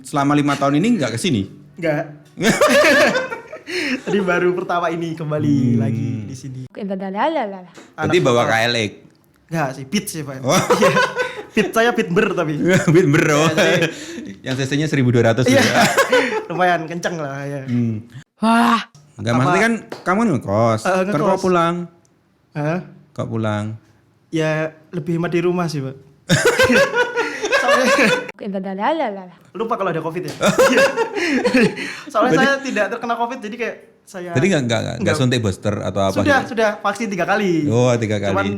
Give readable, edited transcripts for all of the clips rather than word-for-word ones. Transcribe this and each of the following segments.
Selama 5 tahun ini nggak kesini? Enggak. Tadi baru pertama ini kembali lagi di sini. Berarti bawa KLX? Enggak sih, Beat sih Pak. Oh. Iya. Beat saya Beat Ber tapi. Beat bro. Ya, yang cc-nya 1200 iya. ya. Lumayan kenceng lah ya. Wah. Enggak, maksudnya kan kamu kan ngekos. Kan ngekos. kok pulang? Hah? Kok pulang? Ya lebih hemat di rumah sih Pak. Lupa kalau ada COVID ya. Soalnya saya tidak terkena COVID jadi kayak saya. Jadi nggak suntik booster atau apa? Sudah vaksin 3 kali. Oh 3 kali. Cuman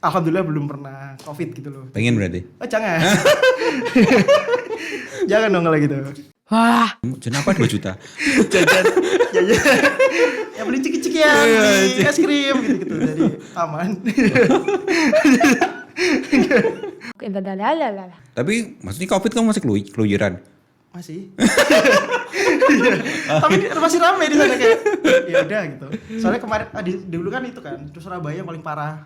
alhamdulillah belum pernah COVID gitu loh. Pengen berarti? Oh jangan. Jangan dong kalau gitu. Wah. Kenapa 2 juta? Jajan. Ya beli ciki-cikian, beli es krim gitu-gitu jadi aman. Tapi maksudnya COVID kamu masih keluyuran? Masih. Tapi masih ramai di sana kayak ya udah gitu. Soalnya kemarin dulu kan itu kan terus Surabaya yang paling parah.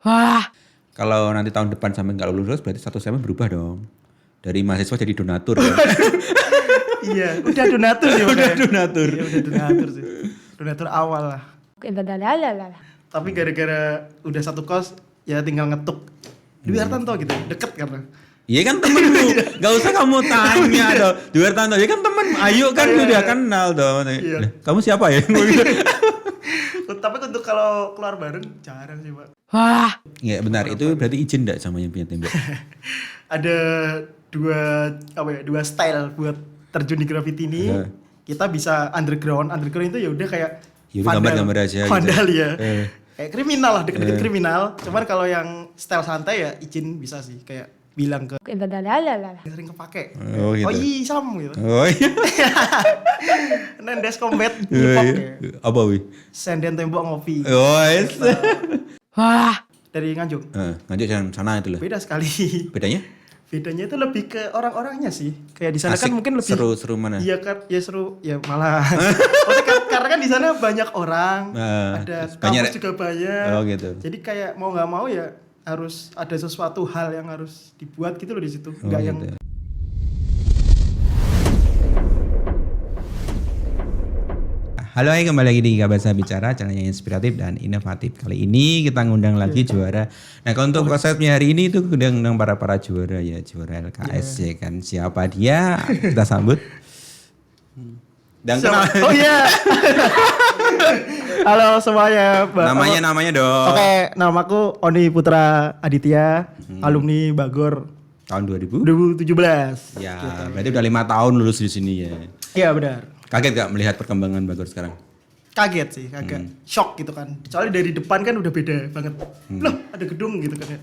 Wah. Kalau nanti tahun depan sampai nggak lulus berarti statusnya berubah dong. Dari mahasiswa jadi donatur. Kan? Iya, udah donatur sih. Udah donatur. Iya, udah donatur sih. Donatur awal lah. Tapi gara-gara udah satu kos ya tinggal ngetuk Dwi Hartanto gitu, deket karena. Iya kan temenmu, gak usah kamu tanya dong. Dwi Hartanto, ya kan temen, ayo kan udah kenal dong. Iya. Kamu siapa ya? Tapi untuk kalau keluar bareng jarang sih Pak. Wah. Iya benar, itu berarti izin gak sama yang punya tembok? Ada dua style buat terjun di graffiti ini. Kita bisa underground itu ya udah kayak gambar-gambar aja vandal gitu. Ya. Kayak kriminal lah, deket-deket kriminal. Cuman kalau yang style santai ya izin bisa sih, kayak bilang ke sering kepake. Oh gitu. Oh iya sam gitu. Oh iya. Nendes combat hip-hop ya. Apa wih? Senden tembok ngopi. Oh yes. Wah. Dari Nganjuk. Nganjuk sana itu loh. Beda sekali. Bedanya? Bedanya itu lebih ke orang-orangnya sih. Kayak di sana kan mungkin lebih seru mana? Iya kan, ya seru, ya malah. Karena kan di sana banyak orang, ada kampus juga banyak. Oh gitu. Jadi kayak mau nggak mau ya harus ada sesuatu hal yang harus dibuat gitu loh di situ. Nggak yang gitu. Halo, kembali lagi di Gabasa Bicara, channel yang inspiratif dan inovatif. Kali ini kita ngundang lagi juara. Nah, kalau untuk konsepnya hari ini itu ngundang para juara ya, juara LKS ya kan. Siapa dia? Kita sambut. Dan kenal. Oh iya. Halo semuanya. Namanya dong. Oke, namaku Oni Putra Aditya, alumni Bagor tahun 2017. Ya, gitu. Berarti udah 5 tahun lulus di sini ya. Iya benar. Kaget gak melihat perkembangan Bagor sekarang? Kaget sih, agak shock gitu kan. Soalnya dari depan kan udah beda banget. Loh, ada gedung gitu kan ya.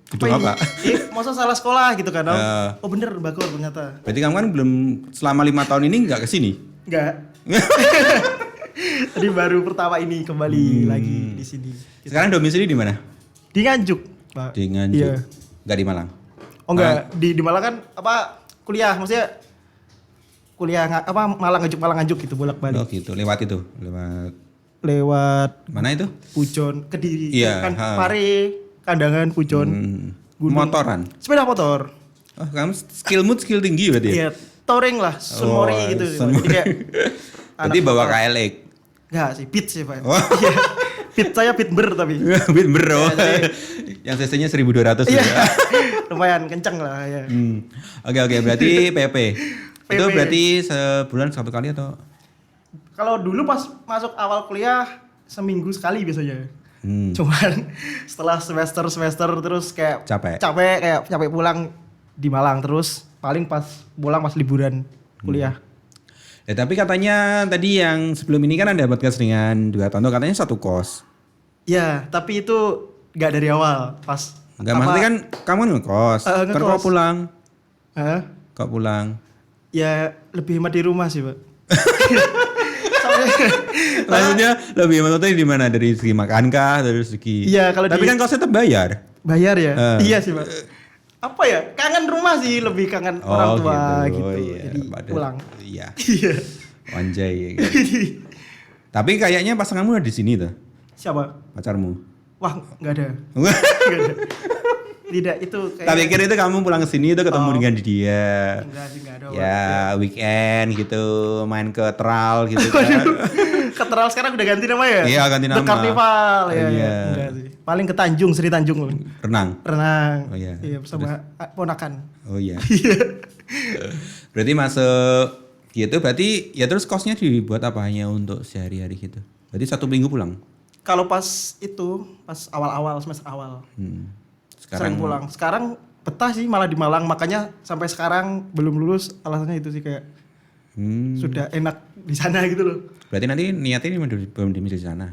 Gedung apa? Masa salah sekolah gitu kan. Oh bener Bagor ternyata. Berarti kamu kan belum selama 5 tahun ini nggak kesini? Enggak. Tadi baru pertama ini kembali lagi di sini. Sekarang domisili di mana? Di Nganjuk, Pak. Di Nganjuk. Iya. Nggak di Malang? Oh enggak, di Malang kan kuliah, maksudnya kuliah Malang Nganjuk gitu bolak-balik. Oh gitu, lewat mana itu? Pujon, Kediri, iya, kan Pare, Kandangan, Pujon. Motoran? Sepeda motor. Oh, kamu skill tinggi berarti ya? Iya, touring lah, sunmori gitu. Jadi kayak berarti bawa KLX? Enggak sih, Beat sih Pak. Oh. Iya. Beat saya Beat Ber tapi. Beat bro. Yang cc-nya 1200 ya. Ya. Lumayan kenceng lah ya. Oke, berarti PP. Itu berarti sebulan 1 kali atau? Kalau dulu pas masuk awal kuliah seminggu sekali biasanya. Cuman setelah semester terus kayak capek pulang di Malang terus paling pas pulang pas liburan kuliah. Ya, tapi katanya tadi yang sebelum ini kan ada podcast dengan Dwi Hartanto katanya satu kos. Ya, tapi itu nggak dari awal pas. Enggak, maksudnya kan kamu kan ngekos. Kan kok pulang? Kok pulang? Ya lebih hemat di rumah sih Pak. Maksudnya lebih hemat di mana? Dari segi makan kah? Dari segi. Iya, kalau tapi kan kosnya tetap bayar. Bayar ya? Iya sih Pak. Apa ya? Kangen rumah sih, lebih kangen orang tua gitu. Iya. Jadi pulang. Iya. Iya. Wanjay ya gitu. Tapi kayaknya pasanganmu ada di sini tuh. Siapa? Pacarmu. Wah, enggak ada. Enggak ada. tidak itu kayak. Tak pikir itu kamu pulang ke sini itu ketemu dengan dia. Enggak sih, enggak ada. Ya, weekend gitu, main ke Teral gitu kan. Keteral sekarang udah ganti nama ya? Iya, ganti nama. Berkarnival ya. Iya. Enggak sih. Paling ke Tanjung, Sri Tanjung. Renang. Renang. Oh iya. Iya, bersama ponakan. Oh iya. Berarti masuk gitu, berarti ya terus kosnya dibuat apa hanya untuk sehari-hari gitu? Berarti 1 minggu pulang? Kalau pas awal-awal semester awal. Sekarang Sering pulang. Sekarang betah sih malah di Malang, makanya sampai sekarang belum lulus, alasannya itu sih kayak sudah enak di sana gitu loh. Berarti nanti niatnya belum di sana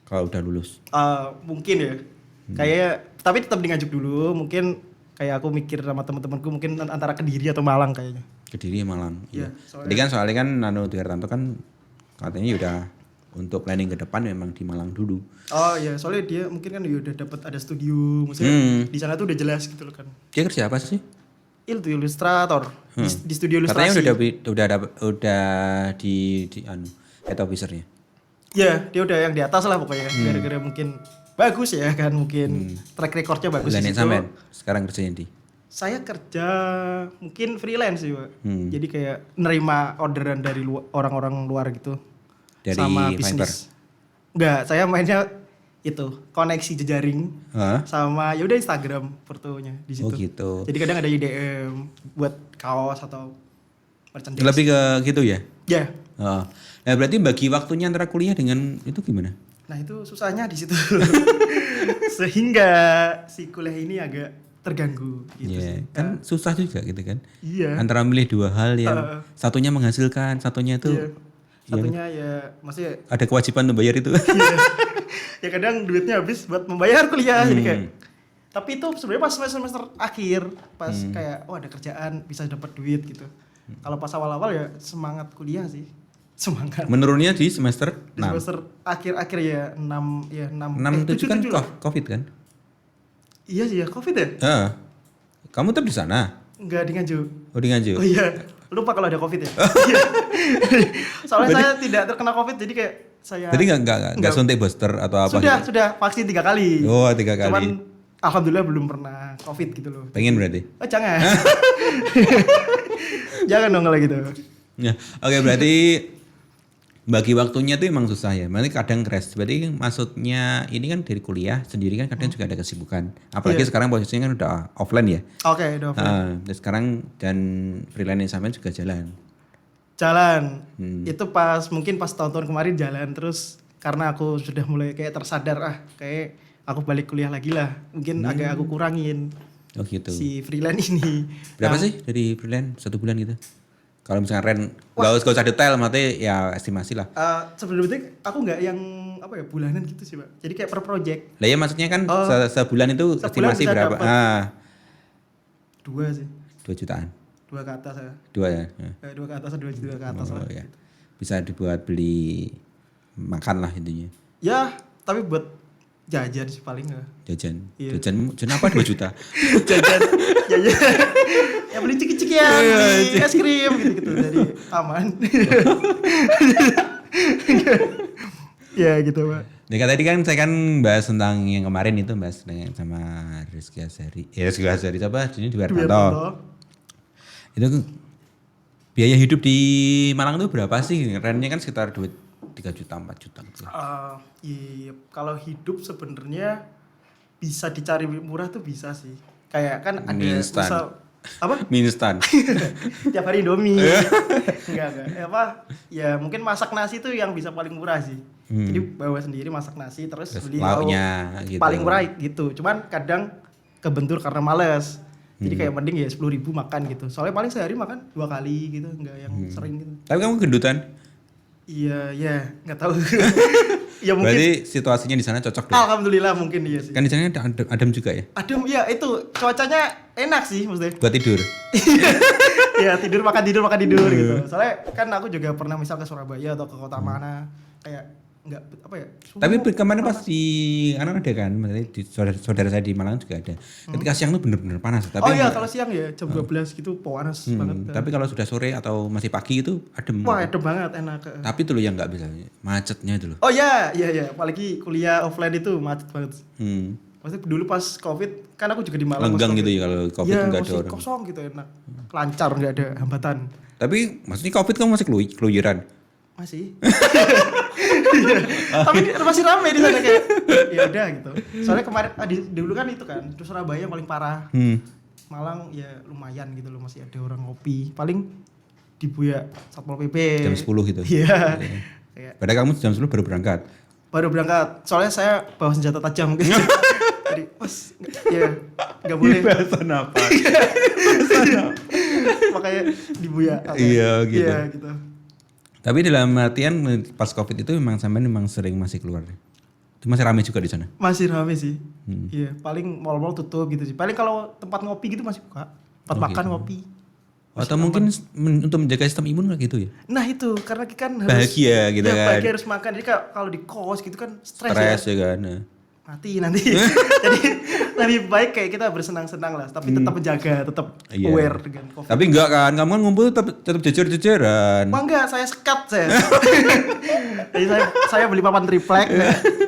kalau udah lulus. Mungkin ya. Kayak tapi tetap di Nganjuk dulu, mungkin kayak aku mikir sama teman-temanku mungkin antara Kediri atau Malang kayaknya. Kediri Malang. Iya. Jadi kan soalnya kan Nano Tiartanto kan katanya udah untuk planning ke depan memang di Malang dulu. Oh iya, soalnya dia mungkin kan udah dapat ada studio, maksudnya di sana tuh udah jelas gitu loh kan. Dia kerja apa sih? Itu ilustrator di studio ilustrasi. Katanya udah di head officer-nya. Iya, dia udah yang di atas lah pokoknya. Gara-gara mungkin bagus ya kan, mungkin track recordnya bagus. Lain sampean sekarang kerjanya di? Saya kerja mungkin freelance sih, Pak. Jadi kayak nerima orderan dari orang-orang luar gitu. Dari sama Fiverr? bisnis. Enggak, saya mainnya itu koneksi jejaring sama ya udah Instagram fotonya di situ. Oh gitu. Jadi kadang ada IDM buat kaos atau merchandise. Lebih ke gitu ya? Ya. Oh. Nah berarti bagi waktunya antara kuliah dengan itu gimana? Nah itu susahnya di situ. Sehingga si kuliah ini agak terganggu gitu sih. Kan susah juga gitu kan. Iya. Antara milih dua hal yang satunya menghasilkan, satunya itu satunya ya maksudnya ada kewajiban untuk bayar itu. Ya kadang duitnya habis buat membayar kuliah jadi kayak. Tapi itu sebenarnya pas semester akhir, pas kayak ada kerjaan bisa dapat duit gitu. Kalau pas awal-awal ya semangat kuliah sih. Semangat. Menurunnya di semester 6. Di semester akhir-akhir ya 6 ya 6 7 kan Covid kan? Iya sih ya, Covid ya? Kamu tetap di sana? Enggak, di Nganjuk. Oh, di Nganjuk. Oh iya. Lupa kalau ada Covid ya. Iya. Soalnya saya tidak terkena Covid jadi kayak saya. Jadi enggak suntik booster atau apa? Sudah vaksin 3 kali. Oh, 3 kali. Cuman alhamdulillah belum pernah Covid gitu loh. Pengen berarti? Oh, jangan. Jangan dong kalau gitu. Ya, oke berarti bagi waktunya tuh emang susah ya. Berarti kadang crash. Berarti maksudnya ini kan dari kuliah sendiri kan kadang juga ada kesibukan. Apalagi sekarang posisinya kan udah offline ya. Oke, udah offline. Dan sekarang dan freelance sampean juga jalan. Jalan. Itu mungkin pas tahun-tahun kemarin jalan terus karena aku sudah mulai kayak tersadar kayak aku balik kuliah lagi lah. Mungkin agak aku kurangin. Oh gitu. Si freelance ini. Berapa sih dari freelance 1 bulan gitu? Kalau misalnya rent, gak usah detail, berarti ya estimasi lah. Sebenarnya aku nggak yang bulanan gitu sih Pak. Jadi kayak per project. Lah ya maksudnya kan sebulan itu estimasi berapa? 2 sih. 2 jutaan. 2 ke atas ya. 2 ya. 2 ke atas, 2 juta ke atas lah. Ya. Bisa dibuat beli makan lah intinya. Ya, tapi buat jajan sih paling ya. Jajan. Iya. Jajan apa 2 juta? jajan. Ya beli ciki-ciki ya, beli es krim gitu-gitu dari aman. Ya gitu Pak. Nah, tadi kan saya kan bahas tentang yang kemarin itu bahas dengan sama Rizky Azhari. Ya Rizky Azhari siapa? Ini di Wiartanto. Itu biaya hidup di Malang itu berapa sih? Rentnya kan sekitar 3 juta 4 juta gitu. Iya, kalau hidup sebenarnya bisa dicari murah tuh bisa sih. Kayak kan ada misal apa? Mie instan. Tiap hari Indomie. enggak. Ya mungkin masak nasi tuh yang bisa paling murah sih. Jadi bawa sendiri masak nasi terus beli lauknya gitu. Paling murah gitu. Cuman kadang kebentur karena males. Jadi kayak mending ya 10.000 makan gitu. Soalnya paling sehari makan 2 kali gitu, enggak yang sering gitu. Tapi kamu gendutan? Iya, enggak tahu. Ya mungkin. Berarti situasinya di sana cocok dong. Alhamdulillah mungkin iya sih. Kan di sana adem juga ya? Adem ya itu cuacanya enak sih maksudnya. Buat tidur. Ya tidur makan gitu. Soalnya kan aku juga pernah misal ke Surabaya atau ke kota mana kayak enggak Tapi kemarin pas di ada kan, maksudnya di saudara saya di Malang juga ada. Ketika siang tuh bener-bener panas. Tapi kalau siang ya jam 12 gitu panas banget. Tapi kalau sudah sore atau masih pagi itu adem. Wah adem banget, enak. Tapi itu loh yang nggak bisa, macetnya itu loh. Oh iya. Apalagi kuliah offline itu macet banget. Maksudnya dulu pas Covid kan aku juga di Malang. Lenggang gitu ya kalau Covid ya, enggak ada orang. Kosong gitu enak. Lancar enggak ada hambatan. Tapi maksudnya Covid kamu masih keluyuran? Masih. Iya. Tapi masih ramai di sana kayak ya udah gitu. Soalnya kemarin dulu kan itu kan terus Surabaya yang paling parah. Malang ya lumayan gitu loh masih ada orang ngopi. Paling di Buya Satpol PP jam 10 gitu. Iya. Padahal kamu jam 10 baru berangkat. Baru berangkat. Soalnya saya bawa senjata tajam gitu. Jadi pas ya enggak boleh. Bahasan apa? Makanya di Buya. Iya gitu. Iya gitu. Tapi dalam artian pas Covid itu sampean memang sering masih keluar. Itu masih ramai juga di sana. Masih ramai sih. Iya, paling mall-mall tutup gitu sih. Paling kalau tempat ngopi gitu masih buka. Tempat makan gitu. ngopi. Atau mungkin untuk menjaga sistem imun kayak gitu ya? Nah itu, karena kan harus bahagia gitu ya, kan. Bahagia harus makan. Jadi kalau di kos gitu kan stres ya. Ya kan. Mati nanti. Jadi lebih baik kayak kita bersenang-senang lah, tapi tetap menjaga, tetap aware dengan COVID. Tapi enggak kan, kamu kan ngumpul tetap jejer-jejeran. Wah enggak, saya sekat saya. Jadi saya beli papan triplek,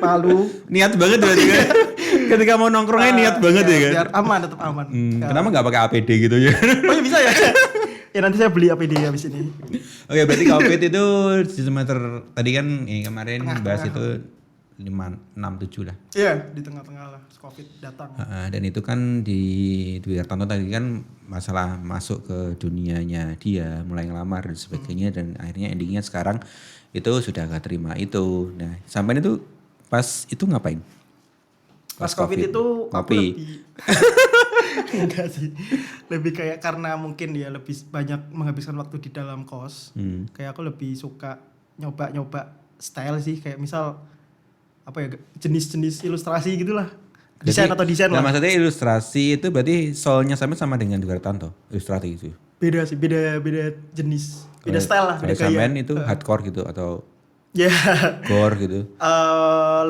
Palu. Niat banget berarti kan. Ketika mau nongkrongnya niat banget ya kan. Biar aman, tetap aman. Kenapa enggak pakai APD gitu ya? Oh ya bisa ya. Ya nanti saya beli APD habis ini. Oke, berarti Covid itu di semester tadi kan yang kemarin bahas itu 5, 6, 7 lah. Iya, di tengah-tengah lah Covid datang. Dan itu kan di Wiartanto tadi kan masalah masuk ke dunianya dia, mulai ngelamar dan sebagainya dan akhirnya endingnya sekarang itu sudah gak terima itu. Nah, sampai itu pas itu ngapain? Pas COVID itu aku lebih enggak sih. Lebih kayak karena mungkin dia lebih banyak menghabiskan waktu di dalam kos. Kayak aku lebih suka nyoba-nyoba style sih, kayak misal apa ya jenis-jenis ilustrasi gitulah. Desain atau desain lah. Maksudnya ilustrasi itu berarti soalnya sama dengan Wiartanto, ilustrasi itu. Beda sih, beda jenis. Beda style lah, beda gaya. Kalau itu hardcore gitu atau ya gore gitu.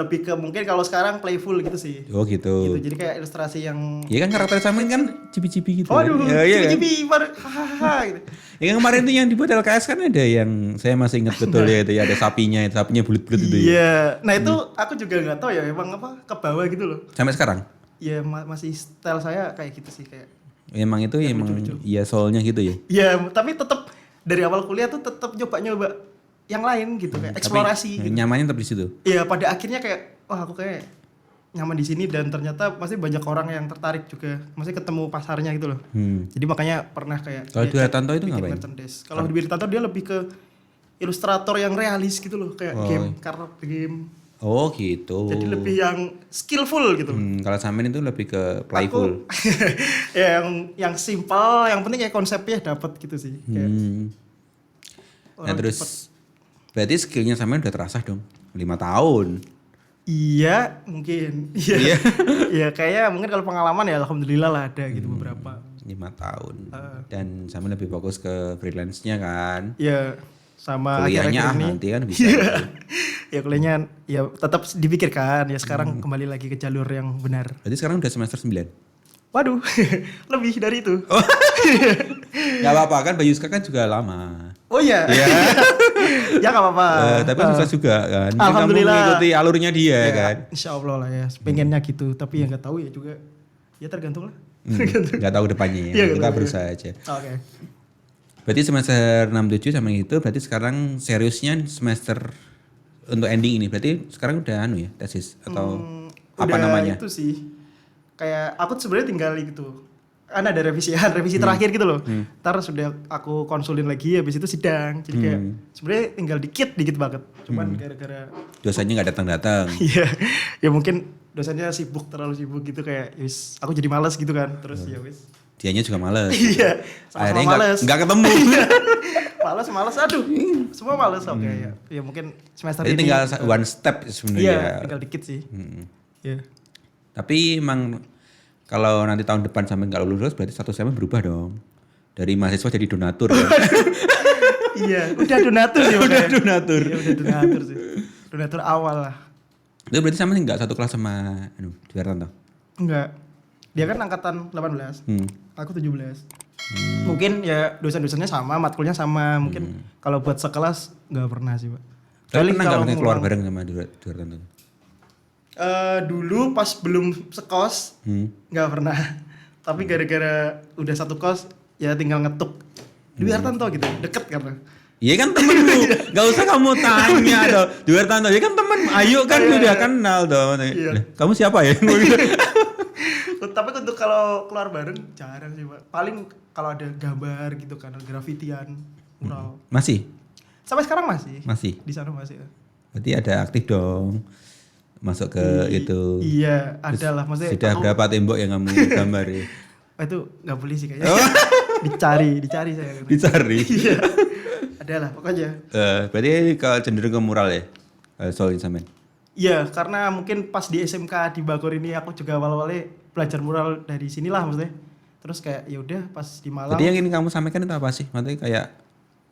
Lebih ke mungkin kalau sekarang playful gitu sih. Oh gitu. Jadi kayak ilustrasi yang ya kan karakter Samen kan cipi-cipi gitu. Waduh, ya, cipi-cipi baru hahaha gitu. Yang kemarin itu yang dibuat LKS kan ada yang saya masih ingat betul ya itu ya ada sapinya bulat-bulat itu ya. Iya. Nah itu aku juga nggak tahu ya emang apa ke bawah gitu loh. Sampai sekarang? Iya masih style saya kayak gitu sih kayak. Emang itu ya, emang iya soalnya gitu ya. Iya tapi tetap dari awal kuliah tuh tetap nyoba yang lain gitu kayak eksplorasi. Tapi gitu. nyamannya tetap di situ. Iya pada akhirnya kayak wah aku kayak nyaman di sini dan ternyata pasti banyak orang yang tertarik juga. Masih ketemu pasarnya gitu loh. Jadi makanya pernah kayak kalau di Wiartanto itu ngapain? Kalau di Wiartanto dia lebih ke ilustrator yang realis gitu loh kayak game, card game. Oh gitu. Jadi lebih yang skillful gitu. Kalau Samen itu lebih ke playful. Ya, yang simpel, yang penting kayak konsepnya dapat gitu sih. Kayak nah terus berarti skillnya Samen udah terasah dong 5 tahun. Iya mungkin. Iya. Iya kayaknya mungkin kalau pengalaman ya alhamdulillah lah ada gitu beberapa. 5 tahun. Dan Samen lebih fokus ke freelance-nya kan. Iya. Sama kuliahnya akhir-akhir ini. nanti kan bisa. Ya kuliahnya ya tetap dipikirkan ya sekarang kembali lagi ke jalur yang benar. Berarti sekarang udah semester 9? Waduh, lebih dari itu. Oh. Gak apa-apa kan Bayuska kan juga lama. Oh iya. Iya. Ya gak apa-apa. Tapi susah juga kan. Alhamdulillah. Kamu mengikuti alurnya dia ya, kan. Insya Allah lah ya. Pengennya gitu. Tapi ya gak tahu ya juga. Ya tergantung lah. Gak tahu depannya ya. Kita berusaha aja. Oke. Berarti semester 6-7 sama itu berarti sekarang seriusnya semester untuk ending ini berarti sekarang udah ya tesis atau apa namanya? Itu sih. Kayak aku sebenarnya tinggal gitu. Kan ada revisi terakhir gitu loh. Ntar sudah aku konsulin lagi habis itu sidang. Jadi kayak sebenarnya tinggal dikit banget. Cuman gara-gara dosennya nggak datang. Iya. Ya mungkin dosennya terlalu sibuk gitu kayak wis aku jadi malas gitu kan. Terus ya wis. Dianya juga males. Iya. Akhirnya males. Nggak ketemu. Males aduh. Semua males oke ya. Ya mungkin semester jadi ini tinggal one step sebenarnya. Iya, tinggal dikit sih. Iya. Tapi emang kalau nanti tahun depan sampai nggak lulus berarti statusnya berubah dong. Dari mahasiswa jadi donatur. Kan? Iya, udah donatur sih. Udah donatur. Iya, udah donatur sih. Donatur awal lah. Itu berarti sama nggak satu kelas sama Wiartanto? Enggak. Dia kan angkatan 18. Aku 17. Mungkin ya dosen-dosennya sama, matkulnya sama. Mungkin kalau buat sekelas nggak pernah sih, Pak. Tapi pernah nggak keluar bareng sama Wiartanto? Dulu pas belum sekos nggak pernah. Tapi gara-gara udah satu kos ya tinggal ngetuk. Dwi Hartanto gitu, deket karena. Iya kan temenmu, gak usah kamu tanya dong. Dwi Hartanto, ya kan temen, ayo kan udah kenal dong. Iya. Kamu siapa ya? Tapi untuk kalau keluar bareng jarang sih Pak. Paling kalau ada gambar gitu kan, grafitian, mural. Masih? Sampai sekarang masih. Masih? Di sana masih. Berarti ada aktif dong. Masuk ke itu. Iya, ada lah. Maksudnya sudah berapa tembok yang kamu gambar ya? Itu nggak boleh sih kayaknya. Dicari saya. Dicari? Iya. Ada lah pokoknya. Berarti kalau cenderung ke mural ya? Soal Samen? Iya, karena mungkin pas di SMK di Bogor ini aku juga awal-awalnya belajar mural dari sinilah maksudnya. Terus kayak ya udah pas di Malang. Jadi yang ingin kamu sampaikan itu apa sih? Maksudnya kayak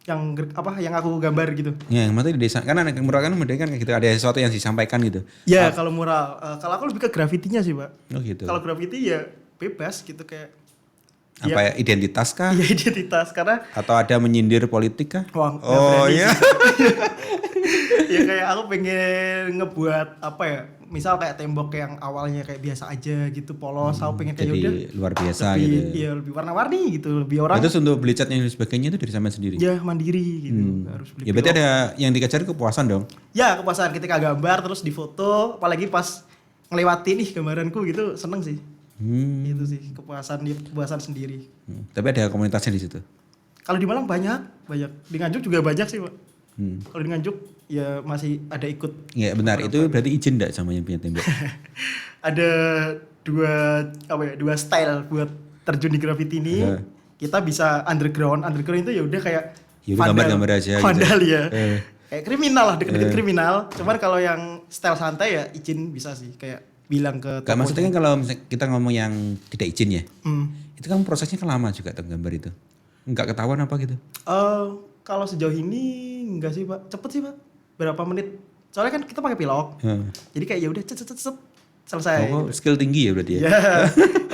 yang aku gambar gitu. Ya, maksudnya di desa kan anak mural kan model kan gitu, ada sesuatu yang disampaikan gitu. Ya, kalau mural, kalau aku lebih ke grafitinya sih, Pak. Oh gitu. Kalau graffiti ya bebas gitu kayak apa ya, identitas kah? Iya, identitas karena atau ada menyindir politik kah? Wah, oh iya. Ya kayak aku pengen ngebuat apa ya? Misal kayak tembok yang awalnya kayak biasa aja gitu polos, aku pengen kayak jadi udah luar biasa lebih, gitu. Iya, lebih warna-warni gitu, lebih orang. Terus untuk beli cat yang sebagainya itu dari Samen sendiri? Ya, mandiri gitu. Harus beli. Ya berarti ada yang dikejar kepuasan dong? Ya, kepuasan ketika gambar terus difoto, apalagi pas ngelewati nih gambaranku gitu, seneng sih. Itu sih kepuasan sendiri. Tapi ada komunitasnya di situ? Kalau di Malang banyak. Di Nganjuk juga banyak sih, Pak. Kalau di Nganjuk ya masih ada ikut. Ya benar, itu berarti izin enggak sama yang punya tembok? Ada dua style buat terjun di graffiti ini. Kita bisa underground itu ya udah kayak gambar-gambar aja vandal gitu. Ya. Kayak kriminal lah, deket-deket kriminal. Cuman kalau yang style santai ya izin bisa sih, kayak bilang ke tokonya. Maksudnya kan kalau kita ngomong yang tidak izin ya, itu kan prosesnya kan lama juga tuh gambar itu. Enggak ketahuan apa gitu? Kalau sejauh ini enggak sih Pak, cepet sih Pak. Berapa menit? Soalnya kan kita pakai pilok, jadi kayak ya udah cet selesai. Oh, skill tinggi ya berarti ya? Ya,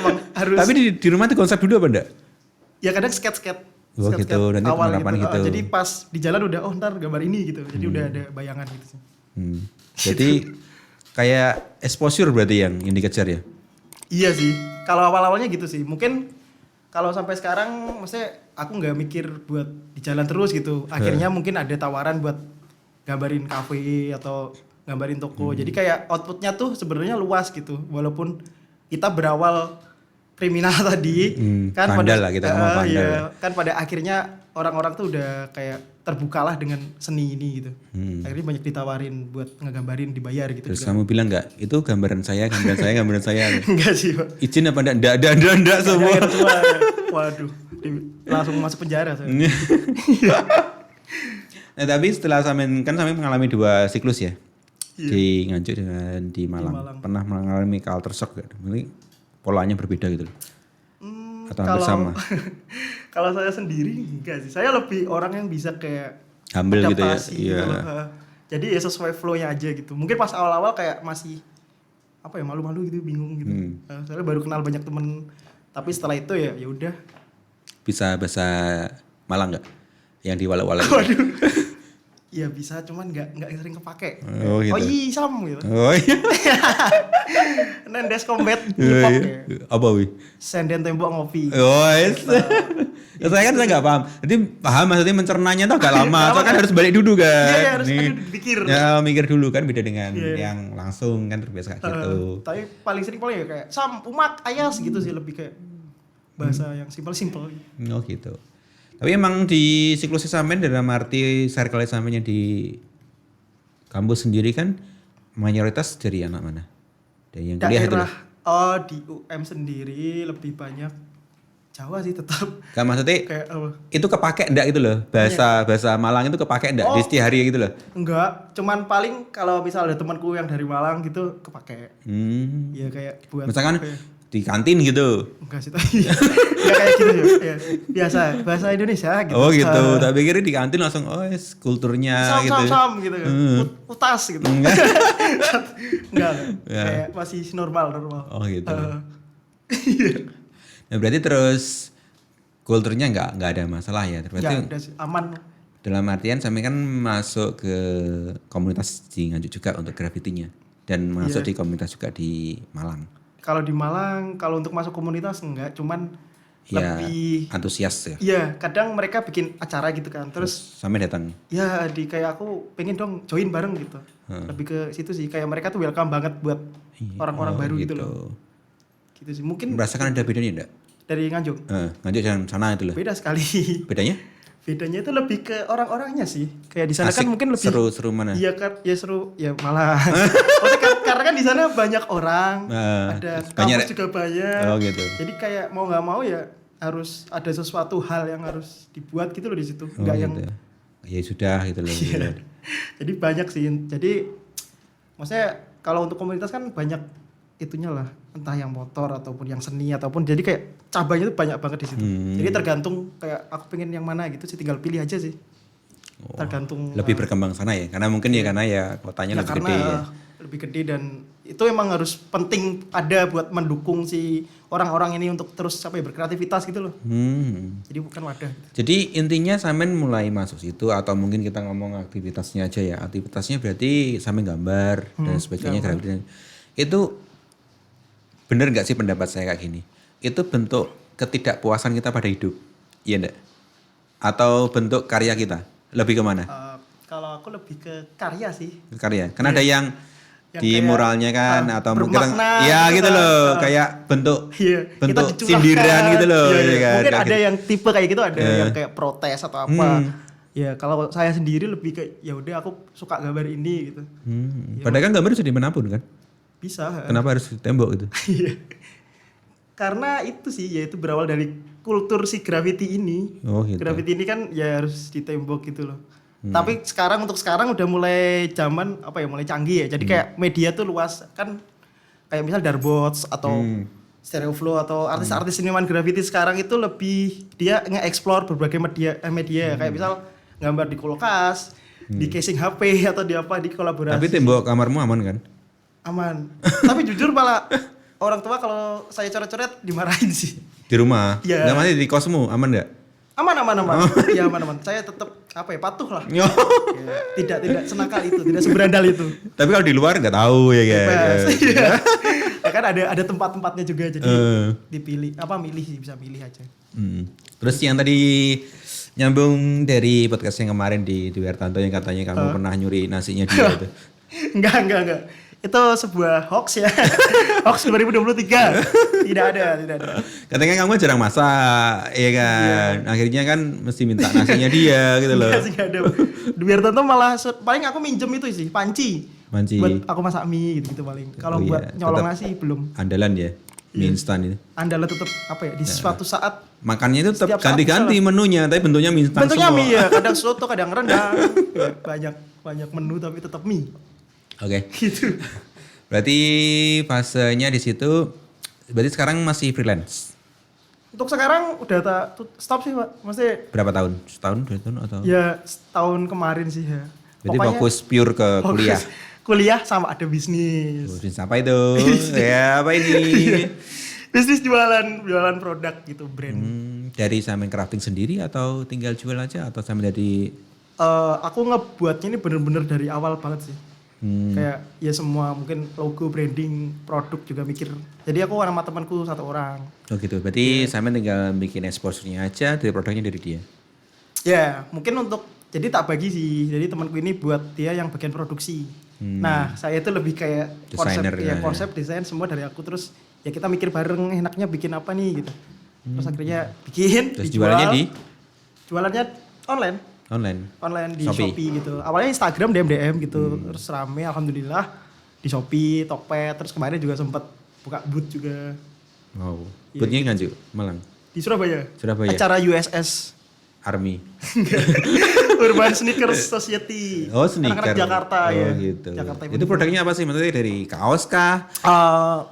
emang harus. Tapi di rumah tuh konsep dulu apa enggak? Ya kadang sketch. Oh gitu, nanti penerapan gitu. Jadi pas di jalan udah, ntar gambar ini gitu. Jadi udah ada bayangan gitu sih. Jadi kayak exposure berarti yang dikejar ya? Iya sih. Kalau awal-awalnya gitu sih. Mungkin kalau sampai sekarang, maksudnya aku nggak mikir buat di jalan terus gitu. Akhirnya mungkin ada tawaran buat gambarin kafe atau gambarin toko. Jadi kayak outputnya tuh sebenarnya luas gitu. Walaupun kita berawal kriminal tadi, kan pandal lah kita ngomong pandal. Iya, kan pada akhirnya orang-orang tuh udah kayak terbukalah dengan seni ini gitu. Akhirnya banyak ditawarin buat ngegambarin, dibayar gitu. Terus juga. kamu bilang enggak, itu gambaran saya. Enggak sih Pak. Izin apa enggak semua. Waduh, langsung masuk penjara saya. Nah tapi setelah Samen mengalami 2 siklus ya? Iya. Di Nganjuk dan di Malang. Pernah mengalami culture shock gak? Mungkin polanya berbeda gitu loh. Atau hampir sama? Kalau saya sendiri enggak sih. Saya lebih orang yang bisa kayak humble gitu ya. Gitu loh. Jadi ya sesuai flow-nya aja gitu. Mungkin pas awal-awal kayak masih apa ya, malu-malu gitu, bingung gitu. Soalnya baru kenal banyak temen. Tapi setelah itu ya udah. Bisa bahasa Malang enggak? Yang di walak-walak. Waduh. Iya bisa, cuman nggak sering kepake. Oh gitu. Oh iya sam gitu. Oh iya. Nendes combat hip hop ya. Apa wih? Senden tembok ngopi. Oh yes. Ya, saya nggak paham. Jadi paham maksudnya mencernanya tuh agak lama. Soalnya kan harus balik dulu kan. Iya harus pikir. Ya mikir dulu kan, beda dengan yang langsung kan terbiasa kayak gitu. Tapi paling sering ya kayak sam, umak, ayas gitu sih, lebih kayak bahasa yang simpel. Oh gitu. Tapi emang di siklus Samen dalam arti circle Samen yang di kampus sendiri kan mayoritas dari anak mana? Dari yang kuliah itu? Di UM sendiri lebih banyak Jawa sih tetap. Gak maksudnya kayak, itu kepake enggak gitu loh? Bahasa Malang itu kepake enggak di setiap hari gitu loh? Enggak, cuman paling kalau misal ada temanku yang dari Malang gitu kepake. Ya kayak buat misalkan di kantin gitu. Enggak sih tadi. Enggak kayak gitu ya. Biasa bahasa Indonesia gitu. Oh gitu. Tapi kira di kantin langsung kulturnya gitu. Sam gitu. Utas gitu. Enggak. Kayak masih normal. Oh gitu. Nah, berarti terus kulturnya enggak ada masalah ya. Berarti udah aman. Dalam artian sampai kan masuk ke komunitas di Nganjuk juga untuk grafitinya. dan masuk di komunitas juga di Malang. Kalau di Malang, kalau untuk masuk komunitas enggak, cuman Ya, lebih antusias ya. Iya, kadang mereka bikin acara gitu kan. Terus sampai datang. ya kayak aku pengen dong join bareng gitu. Lebih ke situ sih, kayak mereka tuh welcome banget buat orang-orang baru gitu loh. Gitu sih. Mungkin merasakan ada bedanya enggak? dari Nganjuk. Nganjuk jangan sana itu loh. Beda sekali. Bedanya? Bedanya itu lebih ke orang-orangnya sih. Kayak di sana kan mungkin lebih seru mana? Iya kan, ya seru, ya malah. Karena kan di sana banyak orang, ada kampus juga banyak. Oh gitu. Jadi kayak mau nggak mau ya harus ada sesuatu hal yang harus dibuat gitu loh di situ. Enggak gitu. yang ya sudah gitu loh. Iya. Jadi banyak sih. Jadi maksudnya kalau untuk komunitas kan banyak itunya lah, entah yang motor ataupun yang seni ataupun jadi kayak cabangnya tuh banyak banget di situ. Jadi tergantung kayak aku pengen yang mana gitu sih, tinggal pilih aja sih. Tergantung lebih berkembang sana ya, karena mungkin karena ya kotanya lebih gede ya. Lebih gede dan itu emang harus penting ada buat mendukung si orang-orang ini untuk terus sampai berkreativitas gitu loh. Jadi bukan wadah. Jadi intinya Samen mulai masuk situ atau mungkin kita ngomong aktivitasnya aja ya. Aktivitasnya berarti Samen gambar dan sebagainya. Itu bener nggak sih pendapat saya kayak gini? Itu bentuk ketidakpuasan kita pada hidup, iya enggak? Atau bentuk karya kita? Lebih kemana? Kalau aku lebih ke karya sih. Karya. Karena ada yang di moralnya kan atau mungkin ya gitu loh, kayak bentuk sindiran gitu loh. Kan? Mungkin ada yang tipe kayak gitu, ada yang kayak protes atau apa. Ya kalau saya sendiri lebih kayak ya udah aku suka gambar ini gitu. Padahal kan gambar bisa dimanapun kan? Bisa. Kenapa harus di tembok gitu? Karena itu sih, yaitu berawal dari kultur si graffiti ini. Gitu. Graffiti ini kan ya harus di tembok gitu loh. Tapi untuk sekarang udah mulai zaman mulai canggih ya. Jadi kayak media tuh luas kan, kayak misal Darbots atau Stereoflow atau artis-artis seniman graffiti sekarang itu lebih dia nge-explore berbagai media kayak misal gambar di kulkas, di casing HP atau di apa, di kolaborasi. Tapi tembok kamarmu aman kan? Aman. Tapi jujur malah orang tua kalau saya coret-coret dimarahin sih. Di rumah? Iya. Nggak mati di kosmu, aman nggak? Aman. Iya aman. Saya tetap patuh lah. Ya, tidak senakal itu, tidak seberandal itu. Tapi kalau di luar nggak tahu ya kan? Ya kan ada tempat-tempatnya juga, jadi dipilih milih sih, bisa milih aja. Terus yang tadi nyambung dari podcast yang kemarin di Wertanto yang katanya kamu pernah nyuri nasinya dia itu. Enggak. Itu sebuah hoax ya. Hoax 2023. Tidak ada. Katanya kamu jarang masak, ya kan? Iya. Akhirnya kan mesti minta nasinya dia gitu loh. Enggak ada. Biar tentu malah paling aku minjem itu sih, panci. Buat aku masak mie gitu paling. Kalau buat nyolong nasi belum. Andalan ya. Mie instan itu. Andalan tetap di suatu saat makannya itu tetap ganti-ganti menunya, tapi bentuknya mie instan. Bentuknya semua. Mie ya, kadang soto, kadang rendang. Ya, banyak menu tapi tetap mie. Oke. Gitu. Berarti fasenya di situ, berarti sekarang masih freelance? Untuk sekarang udah stop sih Pak. Maksudnya berapa tahun? Setahun, 2 tahun atau? Ya setahun kemarin sih ya. Berarti fokus pure ke kuliah? Kuliah sama ada bisnis. Bisnis apa itu? Ya apa ini? Bisnis jualan produk gitu, brand. Dari Samen crafting sendiri atau tinggal jual aja atau Samen dari? Aku ngebuatnya ini bener-bener dari awal banget sih. Kayak ya semua mungkin logo, branding, produk juga mikir. Jadi aku sama temanku 1 orang. Oh gitu, berarti Samen tinggal bikin exposure-nya aja, dari produknya dari dia? Ya mungkin jadi tak bagi sih. Jadi temanku ini buat dia yang bagian produksi. Nah saya itu lebih kayak konsep desain semua dari aku. Terus ya kita mikir bareng enaknya bikin apa nih gitu. Terus akhirnya bikin, terus dijual. Jualannya Online di Shopee gitu. Awalnya Instagram DM gitu, terus rame alhamdulillah di Shopee, Tokped, terus kemarin juga sempat buka booth juga. Wow. Boothnya Nganjuk, Malang. Di Surabaya. Acara USS Army. Urban Sneakers Society. Oh, sneaker. Anak-anak Jakarta ya. Gitu. Jakarta itu produknya apa sih? Maksudnya dari kaos kah?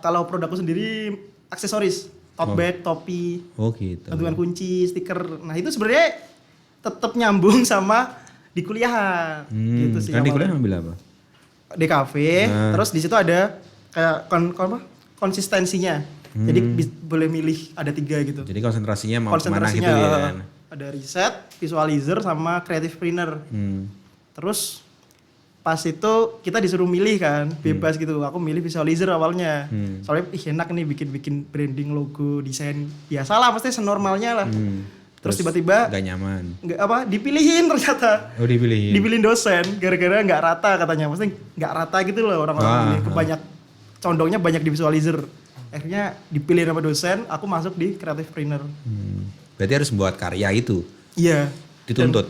Kalau produkku sendiri aksesoris, tote bag, topi. Oh gitu. Gantungan kunci, stiker. Nah, itu sebenarnya tetap nyambung sama di kuliahan gitu sih. Kan di kuliah ambil apa? DKV, terus di situ ada kayak konsistensinya. Jadi boleh milih ada 3 gitu. Jadi konsentrasinya mau kemana gitu ya? Ada riset, visualizer sama creative printer. Terus pas itu kita disuruh milih kan, bebas gitu. Aku milih visualizer awalnya. Soalnya enak nih bikin branding, logo, desain. Biasalah mesti senormalnya lah. Terus tiba-tiba nggak nyaman. Dipilihin ternyata. Oh, dipilihin. Dipilihin dosen gara-gara nggak rata katanya. Maksudnya nggak rata gitu loh orang-orang milih. Condongnya banyak di visualizer. Akhirnya dipilih sama dosen, aku masuk di creative trainer. Berarti harus membuat karya itu. Iya. Dituntut.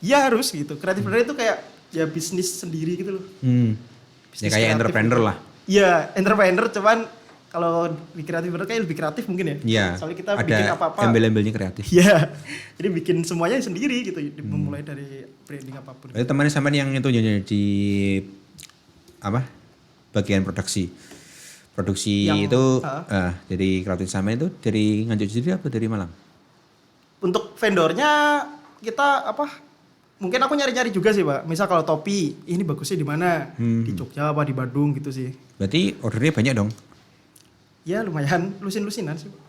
Iya harus gitu. Creative trainer itu kayak ya bisnis sendiri gitu loh. Ya kayak entrepreneur gitu. lah. Iya, entrepreneur cuman kalau di kreatif kayak lebih kreatif mungkin ya. Iya. Soalnya kita ada bikin apa-apa. embel-embelnya kreatif. Iya. Jadi bikin semuanya sendiri gitu. Memulai dari branding apapun. Itu temannya sampean yang itu jadi apa? Bagian produksi. Produksi yang, itu dari kreatif sama itu dari Nganjuk sendiri apa dari Malang? Untuk vendornya kita mungkin aku nyari-nyari juga sih, Pak. Misal kalau topi, ini bagusnya di mana? Di Jogja apa di Bandung gitu sih. Berarti ordernya banyak dong? Ya lumayan, lusin-lusinan sih, Pak.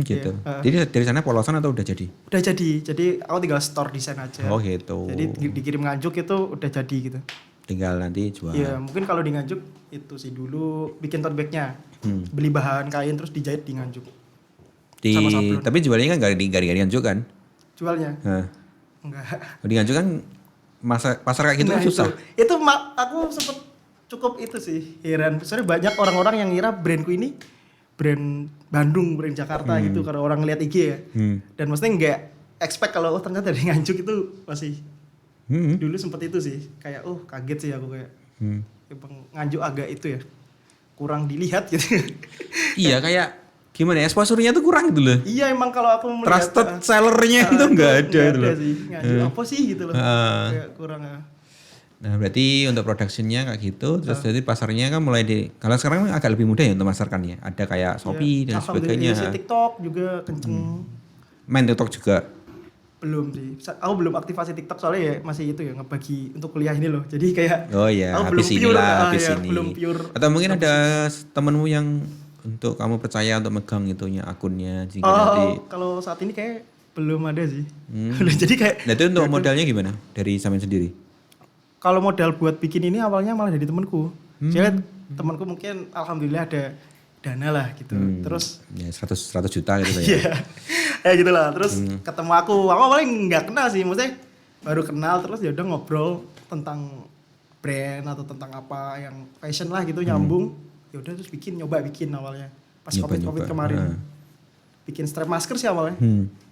Gitu. Jadi dari sana polosan atau udah jadi? Udah jadi. Jadi aku tinggal store desain aja. Oh gitu. Jadi dikirim Nganjuk itu udah jadi gitu. Tinggal nanti jual. Iya, mungkin kalau di Nganjuk itu sih dulu bikin tote bag-nya. Beli bahan kain terus dijahit di Nganjuk. Tapi jualnya kan nggak di Nganjuk kan? Jualnya? Enggak. Di Nganjuk kan pasar kayak gitu kan susah. Itu aku sempet cukup itu sih heran. Soalnya banyak orang-orang yang ngira brandku ini brand Bandung, brand Jakarta gitu karena orang ngeliat IG ya. Dan maksudnya nggak expect kalau ternyata dari Nganjuk itu masih dulu sempet itu sih. Kayak kaget sih aku kayak. Emang Nganjuk agak itu ya. Kurang dilihat gitu. Iya kayak gimana ya, exposure-nya tuh kurang gitu loh. Iya emang kalau aku melihat trusted sellernya itu nggak ada gitu loh. Nganjuk apa sih gitu loh. Kayak kurang Nah berarti untuk production-nya kayak gitu, terus jadi pasarnya kan mulai kalau sekarang agak lebih mudah ya untuk masarkannya. Ada kayak Shopee dan sebagainya. TikTok juga kenceng. Main TikTok juga? Belum sih. Aku belum aktifasi TikTok soalnya ya masih itu ya ngebagi untuk kuliah ini loh. Jadi kayak habis inilah, habis ini. Belum pure. Atau mungkin ada temenmu yang untuk kamu percaya untuk megang itunya akunnya jika nanti. Kalau saat ini kayak belum ada sih. Jadi kayak. Nah itu untuk modalnya gimana dari Samin sendiri? Kalau modal buat bikin ini awalnya malah dari temanku. Jadi temanku mungkin alhamdulillah ada dana lah gitu. Terus ya 100 juta gitu ya. Ya gitu lah. Terus ketemu aku awalnya nggak kenal sih, maksudnya baru kenal terus ya udah ngobrol tentang brand atau tentang apa yang fashion lah gitu nyambung. Ya udah terus nyoba bikin awalnya. Pas Covid kemarin. Bikin strap masker sih awalnya.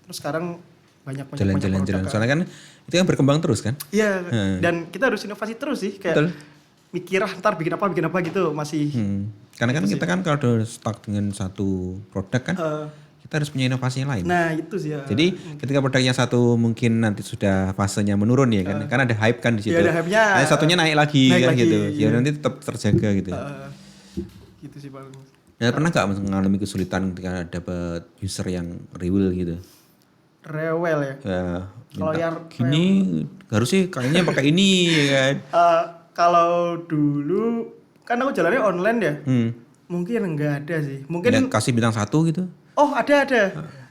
Terus sekarang banyak jalan-jalan. Soalnya kan itu kan berkembang terus kan? Iya. Dan kita harus inovasi terus sih kayak mikir ntar bikin apa gitu masih. Karena kan kita kan kalau udah stuck dengan satu produk kan kita harus punya inovasi yang lain. Nah itu sih ya. Jadi ketika produk yang satu mungkin nanti sudah fasenya menurun ya kan, kan ada hype kan di situ. Iya ada hype-nya. Nah, satunya naik lagi gitu. Ya nanti tetap terjaga gitu. Gitu sih Pak. Nah, pernah gak mengalami kesulitan ketika dapat user yang rewel gitu? Rewel ya? Kalau yang gini harus sih kayaknya pakai ini ya kan? Kalau dulu kan aku jalannya online ya. Mungkin enggak ada sih. Mungkin kasih bintang 1 gitu. Oh ada.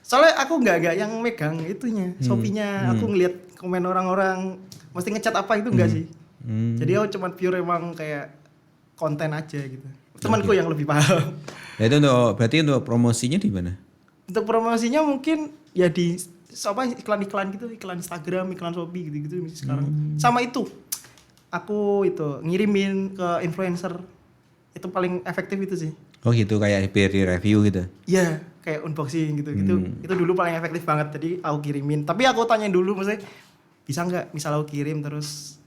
Soalnya aku enggak yang megang itunya, Shopee-nya. Aku ngeliat komen orang-orang mesti ngecat apa itu enggak sih. Jadi aku cuma pure emang kayak konten aja gitu. Temanku yang lebih paham. Nah itu berarti untuk promosinya di mana? Untuk promosinya mungkin ya di iklan-iklan gitu, iklan Instagram, iklan Shopee gitu-gitu sekarang. Sama itu. Aku itu ngirimin ke influencer. Itu paling efektif itu sih. Oh gitu kayak di review gitu. Iya, kayak unboxing gitu. Itu dulu paling efektif banget. Jadi aku kirimin. Tapi aku tanya dulu maksudnya bisa enggak misal aku kirim terus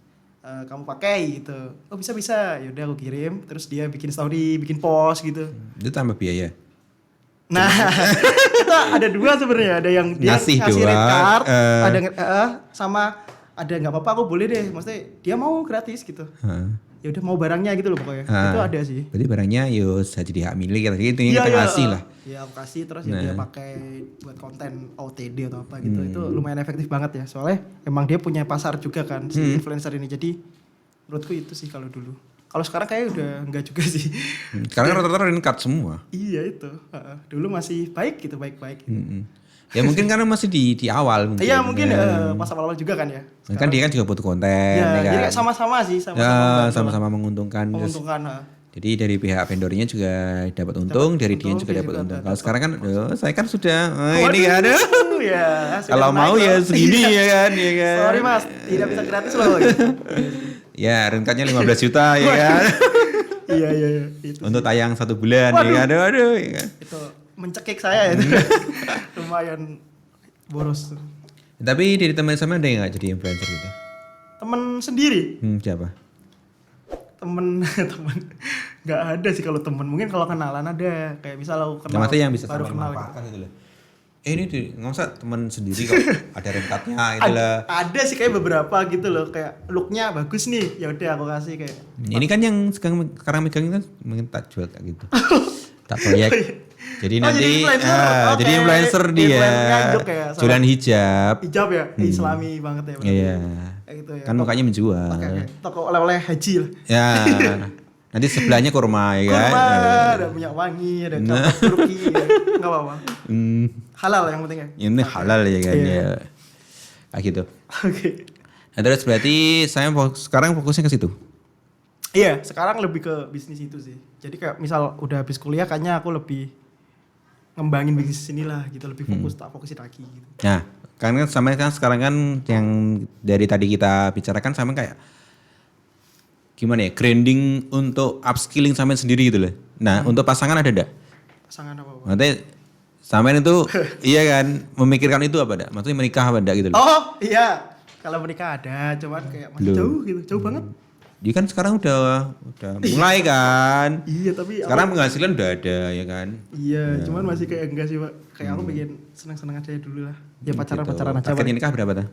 kamu pakai gitu. Oh bisa. Ya udah aku kirim terus dia bikin story, bikin post gitu. Itu tambah biaya. Nah, itu ada dua sebenarnya, ada yang dia ngasih red card, ada sama ada nggak apa-apa aku boleh deh, maksudnya dia mau gratis gitu. Ya udah mau barangnya gitu loh pokoknya. Itu ada sih. Berarti barangnya saya jadi hak milik gitu yang kita kasih lah. Iya aku kasih terus ya dia pakai buat konten OTD atau apa gitu. Itu lumayan efektif banget ya. Soalnya emang dia punya pasar juga kan si influencer ini. Jadi menurutku itu sih kalau dulu. Kalau sekarang kayak udah enggak juga sih. Sekarang rata-rata red card semua. Iya itu. Dulu masih baik gitu, baik-baik. Ya mungkin karena masih di awal mungkin. Iya mungkin pas awal-awal juga kan ya. Kan dia kan juga butuh konten ya kan. Jadi kayak sama-sama sih, sama-sama menguntungkan. Menguntungkan. Jadi dari pihak vendornya juga dapat untung, dari dia juga dapat untung. Kalau sekarang kan saya kan sudah ini kan ya, kalau mau ya segini ya kan. Sorry Mas, tidak bisa gratis loh. Ya, rentanya 15 juta ya kan. Iya. Itu. Untuk tayang 1 bulan ya kan. Aduh ya kan. Itu mencekik saya itu. Lumayan boros. Tapi dari teman sama ada yang nggak jadi influencer gitu? Temen sendiri? Siapa? Temen nggak ada sih kalau temen, mungkin kalau kenalan ada, kayak misal aku kenal yang bisa baru kenal gitu loh. Ini nggak usah teman sendiri kok ada rekatnya itu lah. Ada sih kayak beberapa gitu loh, kayak looknya bagus nih, ya udah aku kasih kayak. Ini kan yang sekarang megang kan mungkin tak jual kayak gitu. Tak proyek. Jadi nanti jadi influencer dia. Jualan hijab ya, Islami banget ya. Iya. Gitu ya. Kan mukanya menjual. Toko oleh-oleh haji lah. Ya. Nanti sebelahnya kurma ya kan. Kurma, ada minyak wangi, ada kelapa Turki, ya. Enggak apa-apa. Halal yang penting ya. Ini halal ya kan ya. Kayak gitu. Oke. Nah, terus berarti saya sekarang fokusnya ke situ. Iya, sekarang lebih ke bisnis itu sih. Jadi kayak misal udah habis kuliah kayaknya aku lebih ngembangin bisnis inilah gitu, lebih fokusin lagi gitu. Nah, karena sama kan sekarang kan yang dari tadi kita bicarakan sama kayak gimana ya, grinding untuk upskilling sampean sendiri gitu loh. Nah, untuk pasangan ada enggak? Pasangan apa? Nanti sampean itu iya kan memikirkan itu apa enggak? Maksudnya menikah apa enggak gitu loh. Oh, iya. Kalau menikah ada, cuman kayak masih jauh gitu, jauh banget. Dia kan sekarang udah mulai kan. Iya, tapi sekarang penghasilan udah ada ya kan. Iya, cuman masih kayak enggak sih, Pak. Kayak aku pengen seneng-seneng aja dulu lah. Ya pacaran-pacaran aja. Targetnya nikah berapa tuh?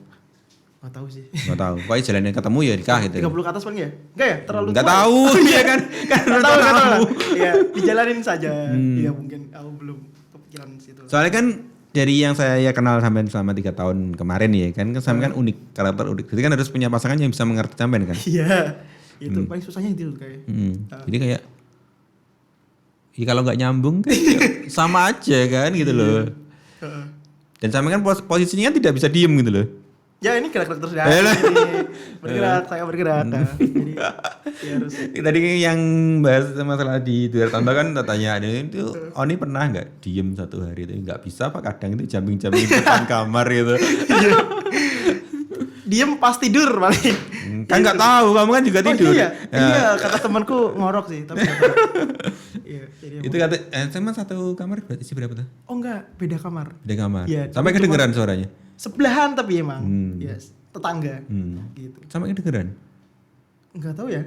Gak tahu sih. Gak tahu. Pokoknya jalannya ketemu ya nikah gitu. 30 ke atas paling ya? Enggak ya? Terlalu Gak tahu. Iya kan? Gak tahu. Iya, dijalanin saja. Iya, mungkin aku belum kepikiran situ. Soalnya kan dari yang saya kenal sampean selama 3 tahun kemarin ya kan sampean kan unik, karakter unik. Jadi kan harus punya pasangan yang bisa mengerti sampean kan. Iya. Itu paling susahnya itu kayak. Jadi kayak ya kalau nggak nyambung kan ya sama aja kan gitu loh. Dan sampean kan posisinya kan tidak bisa diem gitu loh. Ya ini gerak terus ya. Bergerak, saya bergerak. Jadi ya harus. Tadi yang bahas masalah di luar tambah kan tanya itu Oni pernah nggak diem 1 hari itu nggak bisa apa kadang itu jambing-jambing depan kamar gitu. Diem pas tidur paling. Kan nggak tahu kamu kan juga tidur. Iya, kata temanku ngorok sih tapi nggak tahu. Iya, itu kata sama satu kamar berarti sih berapa tuh? Oh enggak, beda kamar. Beda kamar. Iya, sampai kedengeran suaranya. Sebelahan tapi emang. Yes, tetangga. Gitu. Sampai kedengeran. Enggak tahu ya.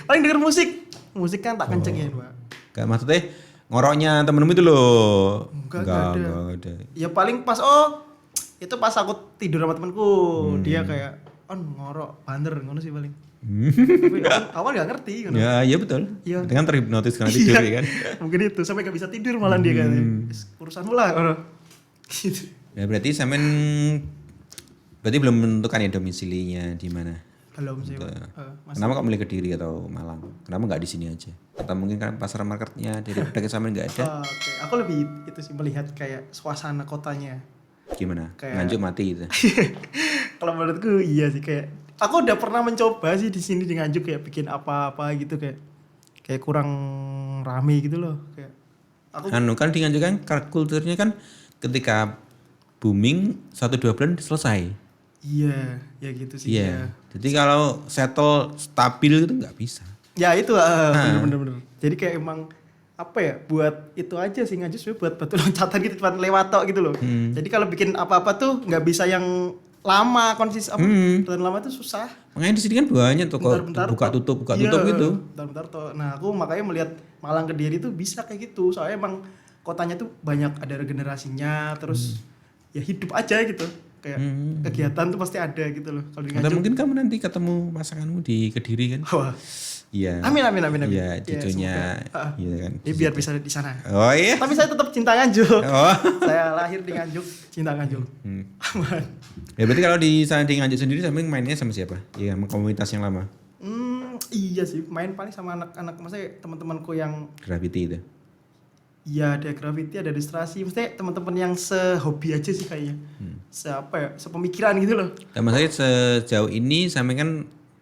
Paling denger musik. Musik kan tak kencengin, Pak. Enggak maksudnya ngoroknya temenmu itu loh. Enggak ada. Ya paling pas itu pas aku tidur sama temanku, dia kayak ngorok bander ngono sih paling. Tapi awal gak ngerti kan. Ya, iya betul. Iya. Dengan terhipnotis karena tidur ya kan. Mungkin itu sampai gak bisa tidur malah dia katanya. Urusanmu lah ngono. Gitu. Ya berarti sampean berarti belum menentukan ya domisilinya di mana? Belum sih, Kenapa kok milih Kediri atau Malang? Kenapa nggak di sini aja? Atau mungkin kan pasar marketnya dari pedagang sampean nggak ada? Oke, aku lebih itu sih melihat kayak suasana kotanya. Gimana? Kayak Nganjuk mati gitu. Kalau menurutku iya sih, kayak aku udah pernah mencoba sih di sini di Nganjuk kayak bikin apa-apa gitu kayak kurang rame gitu loh kayak. Aku kan di Nganjuk kan kulturnya kan ketika booming 1-2 bulan selesai. Iya, ya gitu sih. Iya. Jadi kalau settle stabil itu nggak bisa. Ya itu bener-bener. Jadi kayak emang apa ya, buat itu aja sih Nganjuk sebenarnya buat batu loncatan gitu, buat lewat tok gitu loh. Jadi kalau bikin apa-apa tuh nggak bisa yang lama dan lama tuh susah. Makanya di sini kan banyak tuh kok buka tutup gitu. Bentar-bentar tuh. Nah, aku makanya melihat Malang Kediri tuh bisa kayak gitu. Soalnya emang kotanya tuh banyak ada regenerasinya, terus ya hidup aja gitu. Kayak kegiatan tuh pasti ada gitu loh. Kalau di Nganjuk. Atau mungkin kamu nanti ketemu pasanganmu di Kediri kan? Wah. Iya. Amin. Iya, cucunya. Iya kan. Dia biar bisa di sana. Oh iya. Tapi saya tetap cinta Nganjuk. Oh. Saya lahir di Nganjuk, cinta Nganjuk. Aman. Ya berarti kalau di sana di Nganjuk sendiri sampai mainnya sama siapa? Iya, sama komunitas yang lama. Iya sih, main paling sama anak-anak, maksudnya teman-temanku yang Graffiti itu. Iya, ada graffiti, ada ilustrasi. Maksudnya teman-teman yang sehobi aja sih kayaknya. Siapa ya? Sepemikiran gitu loh. Dan maksudnya sejauh ini sampai kan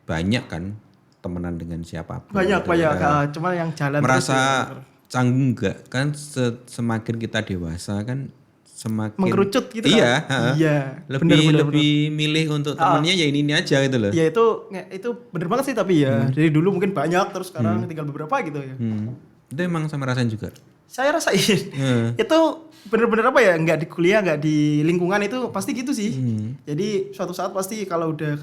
banyak kan temenan dengan siapapun. Banyak gitu. banyak. Cuma yang jalan Merasa terus ya. canggung nggak kan semakin kita dewasa kan semakin Mengkerucut gitu iya, kan. Iya. lebih milih untuk temennya ya ini aja gitu loh. Ya itu bener banget sih tapi ya. Dari dulu mungkin banyak terus sekarang tinggal beberapa gitu ya. Itu emang sama rasain juga. Saya rasain. Itu bener-bener apa ya, nggak di kuliah, nggak di lingkungan itu pasti gitu sih. Jadi suatu saat pasti kalau udah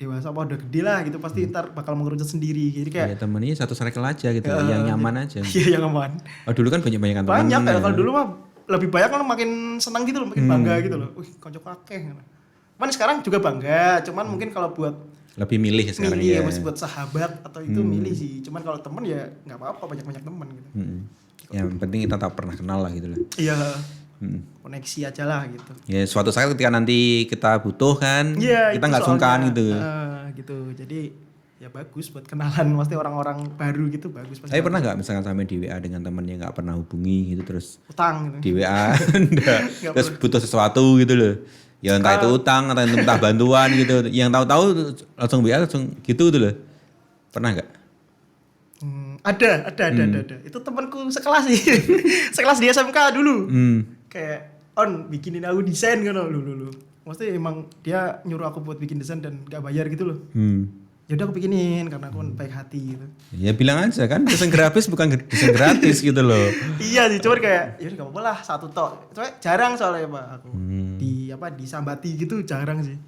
dewasa apa udah gede lah gitu pasti ntar bakal mengerucut sendiri. Jadi kayak ya temennya satu circle aja gitu, yang nyaman aja. Iya yang aman. Oh dulu kan banyak-banyak teman. Banyak kayak kalau dulu mah lebih banyak kan makin senang gitu loh, makin bangga gitu loh. Wih, konco akeh. Cuman sekarang juga bangga, cuman mungkin kalau buat lebih milih sekarang milih ya. buat sahabat atau itu milih sih. Cuman kalau temen ya nggak apa-apa banyak-banyak temen gitu. Yang penting kita tak pernah kenal lah gitu loh. Iya. Koneksi aja lah gitu. Ya suatu saat ketika nanti kita butuh kan, Iya, kita nggak sungkan gitu. Gitu. Jadi ya bagus buat kenalan pasti orang-orang baru gitu bagus. Tapi pernah nggak misalkan sampai di WA dengan teman yang nggak pernah hubungi gitu terus Utang gitu. di WA terus butuh sesuatu gitu loh. Ya entah itu utang atau entah bantuan gitu. Yang tahu-tahu langsung WA langsung gitu loh. Pernah nggak? Ada. Itu temanku sekelas sih. Sekelas di SMK dulu. Kayak bikinin aku desain kan lu. Maksudnya emang dia nyuruh aku buat bikin desain dan gak bayar gitu loh. Ya udah aku bikinin karena aku baik hati gitu. Ya bilang aja kan desain grafis bukan desain gratis gitu loh. Iya sih, cuman kayak ya udah gak apa-apa lah satu tok. Soalnya jarang soalnya Pak aku disambati gitu jarang sih.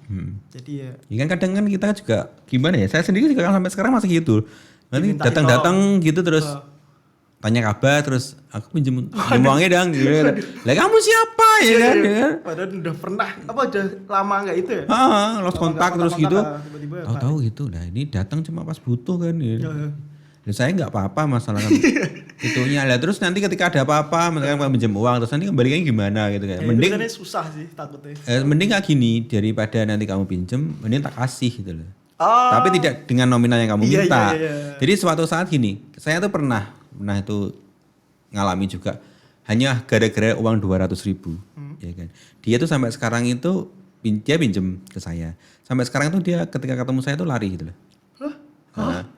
Jadi ya. Ya kan kadang kan kita juga gimana ya? Saya sendiri juga kan sampai sekarang masih gitu. Nanti datang-datang gitu terus tanya kabar terus aku pinjem uangnya dong gitu. Lah kamu siapa ya kan? Padahal udah pernah udah lama enggak itu ya? Lost kontak terus gitu. Tiba-tiba tahu gitu. Nah, ini datang cuma pas butuh kan gitu. Dan saya nggak apa-apa masalah kan itunya lah. Terus nanti ketika ada apa-apa, misalkan kamu pinjam uang, terus nanti kembalinya gimana gitu kan. Mending susah sih takutnya. Mending kayak gini daripada nanti kamu pinjam, mending tak kasih gitu loh. Tapi tidak dengan nominal yang kamu minta. Iya. Jadi suatu saat gini, saya tuh pernah itu ngalami juga hanya gara-gara uang 200.000, ya kan. Dia tuh sampai sekarang itu dia pinjem ke saya. Sampai sekarang tuh dia ketika ketemu saya tuh lari gitu loh.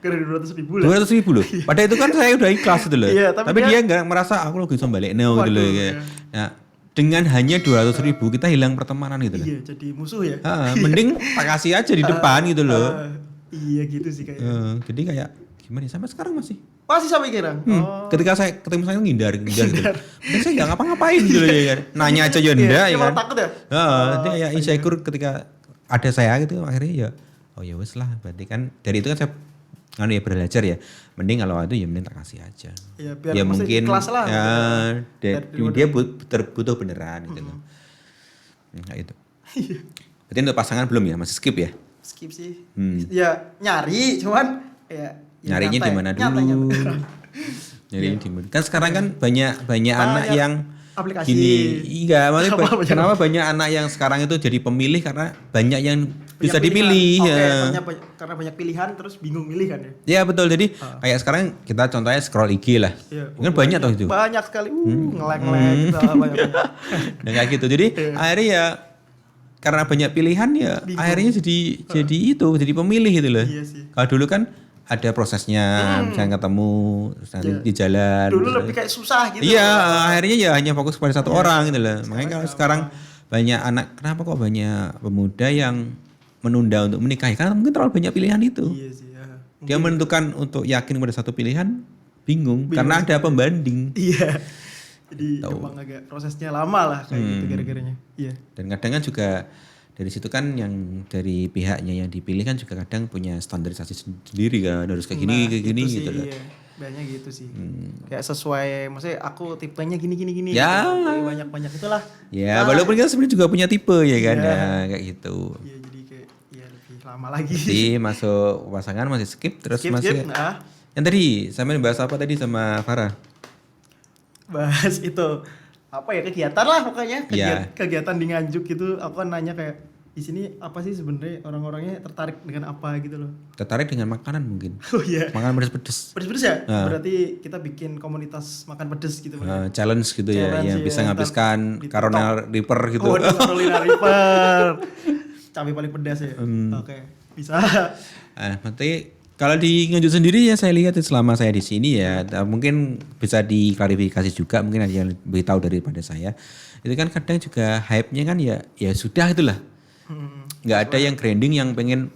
Kira 200.000 lah. 200.000 loh. Padahal itu kan saya udah ikhlas gitu loh. Iya, tapi dia nggak merasa aku lo bisa balik gitu loh. Ya. Nah, dengan hanya 200.000 kita hilang pertemanan gitu loh. Iya, jadi musuh ya. Mending tak kasih aja di depan gitu loh. Iya gitu sih kayaknya. Jadi kayak gimana ya, sampai sekarang masih sampai sekarang. Ketika saya ketemu saya ngindar gitu. Dan saya nggak ngapa-ngapain gitu ya kan. Nanya aja ya enggak ya kan. Takut ya? Dia kayak insecure ketika ada saya gitu akhirnya ya ya wes lah, berarti kan dari itu kan saya belajar ya, mending kalau itu ya mending tak kasih aja. Ya mungkin kelas lah. dia butuh beneran gitu. Nah itu. Berarti untuk pasangan belum ya, masih skip ya? Skip sih. Ya nyari cuman ya nyarinya di mana dulu? Nyarinya di mana? Kan sekarang kan banyak anak yang aplikasi. Gini, maksudnya kenapa banyak anak yang sekarang itu jadi pemilih karena banyak yang bisa dipilih ya. Karena banyak pilihan terus bingung milih kan ya. Ya betul, jadi kayak sekarang kita contohnya scroll IG lah. Kan banyak tuh itu. Banyak sekali, nge-lag gitu banyak. Dan kayak gitu, jadi akhirnya ya karena banyak pilihan ya bingung. Akhirnya jadi pemilih gitu loh. Iya sih. Kalau dulu kan ada prosesnya, misalnya ketemu, terus nanti di jalan. Dulu lebih kayak susah gitu. Iya, akhirnya ya hanya fokus pada satu orang gitu loh. Makanya kalau sekarang banyak anak, kenapa kok banyak pemuda yang menunda untuk menikah? Karena mungkin terlalu banyak pilihan itu. Iya sih. Dia menentukan untuk yakin pada satu pilihan, bingung. Karena ada pembanding. Iya. Jadi emang agak prosesnya lama lah kayak gitu gara-garanya. Iya. Dan kadang kan juga dari situ kan yang dari pihaknya yang dipilih kan juga kadang punya standarisasi sendiri kan, harus kayak gini gitu loh. Iya. Banyak gitu sih. Kayak sesuai, maksudnya aku tipenya gini. Ya. Gitu. Banyak itulah. Ya, walaupun kita sebenarnya juga punya tipe ya kan, ya kayak gitu. Iya, jadi kayak lebih lama lagi. Jadi masuk pasangan masih skip terus masih. Yang tadi sama bahas apa tadi sama Farah? Bahas itu apa ya, kegiatan lah pokoknya, kegiatan di Nganjuk gitu. Aku kan nanya kayak di sini apa sih sebenarnya orang-orangnya tertarik dengan apa gitu loh. Tertarik dengan makanan mungkin. Oh iya. Makanan pedes-pedes. Pedes-pedes ya? Berarti kita bikin komunitas makan pedes gitu. Challenge gitu ya, yang bisa nghabiskan di Carolina Reaper gitu. Oh, Carolina Reaper. Cabai paling pedas ya. Oke, bisa. Berarti kalau di Nganjuk sendiri ya saya lihat selama saya di sini ya, mungkin bisa diklarifikasi juga, mungkin ada yang lebih tahu daripada saya. Itu kan kadang juga hype-nya kan ya sudah itulah. Nggak ada yang branding yang pengen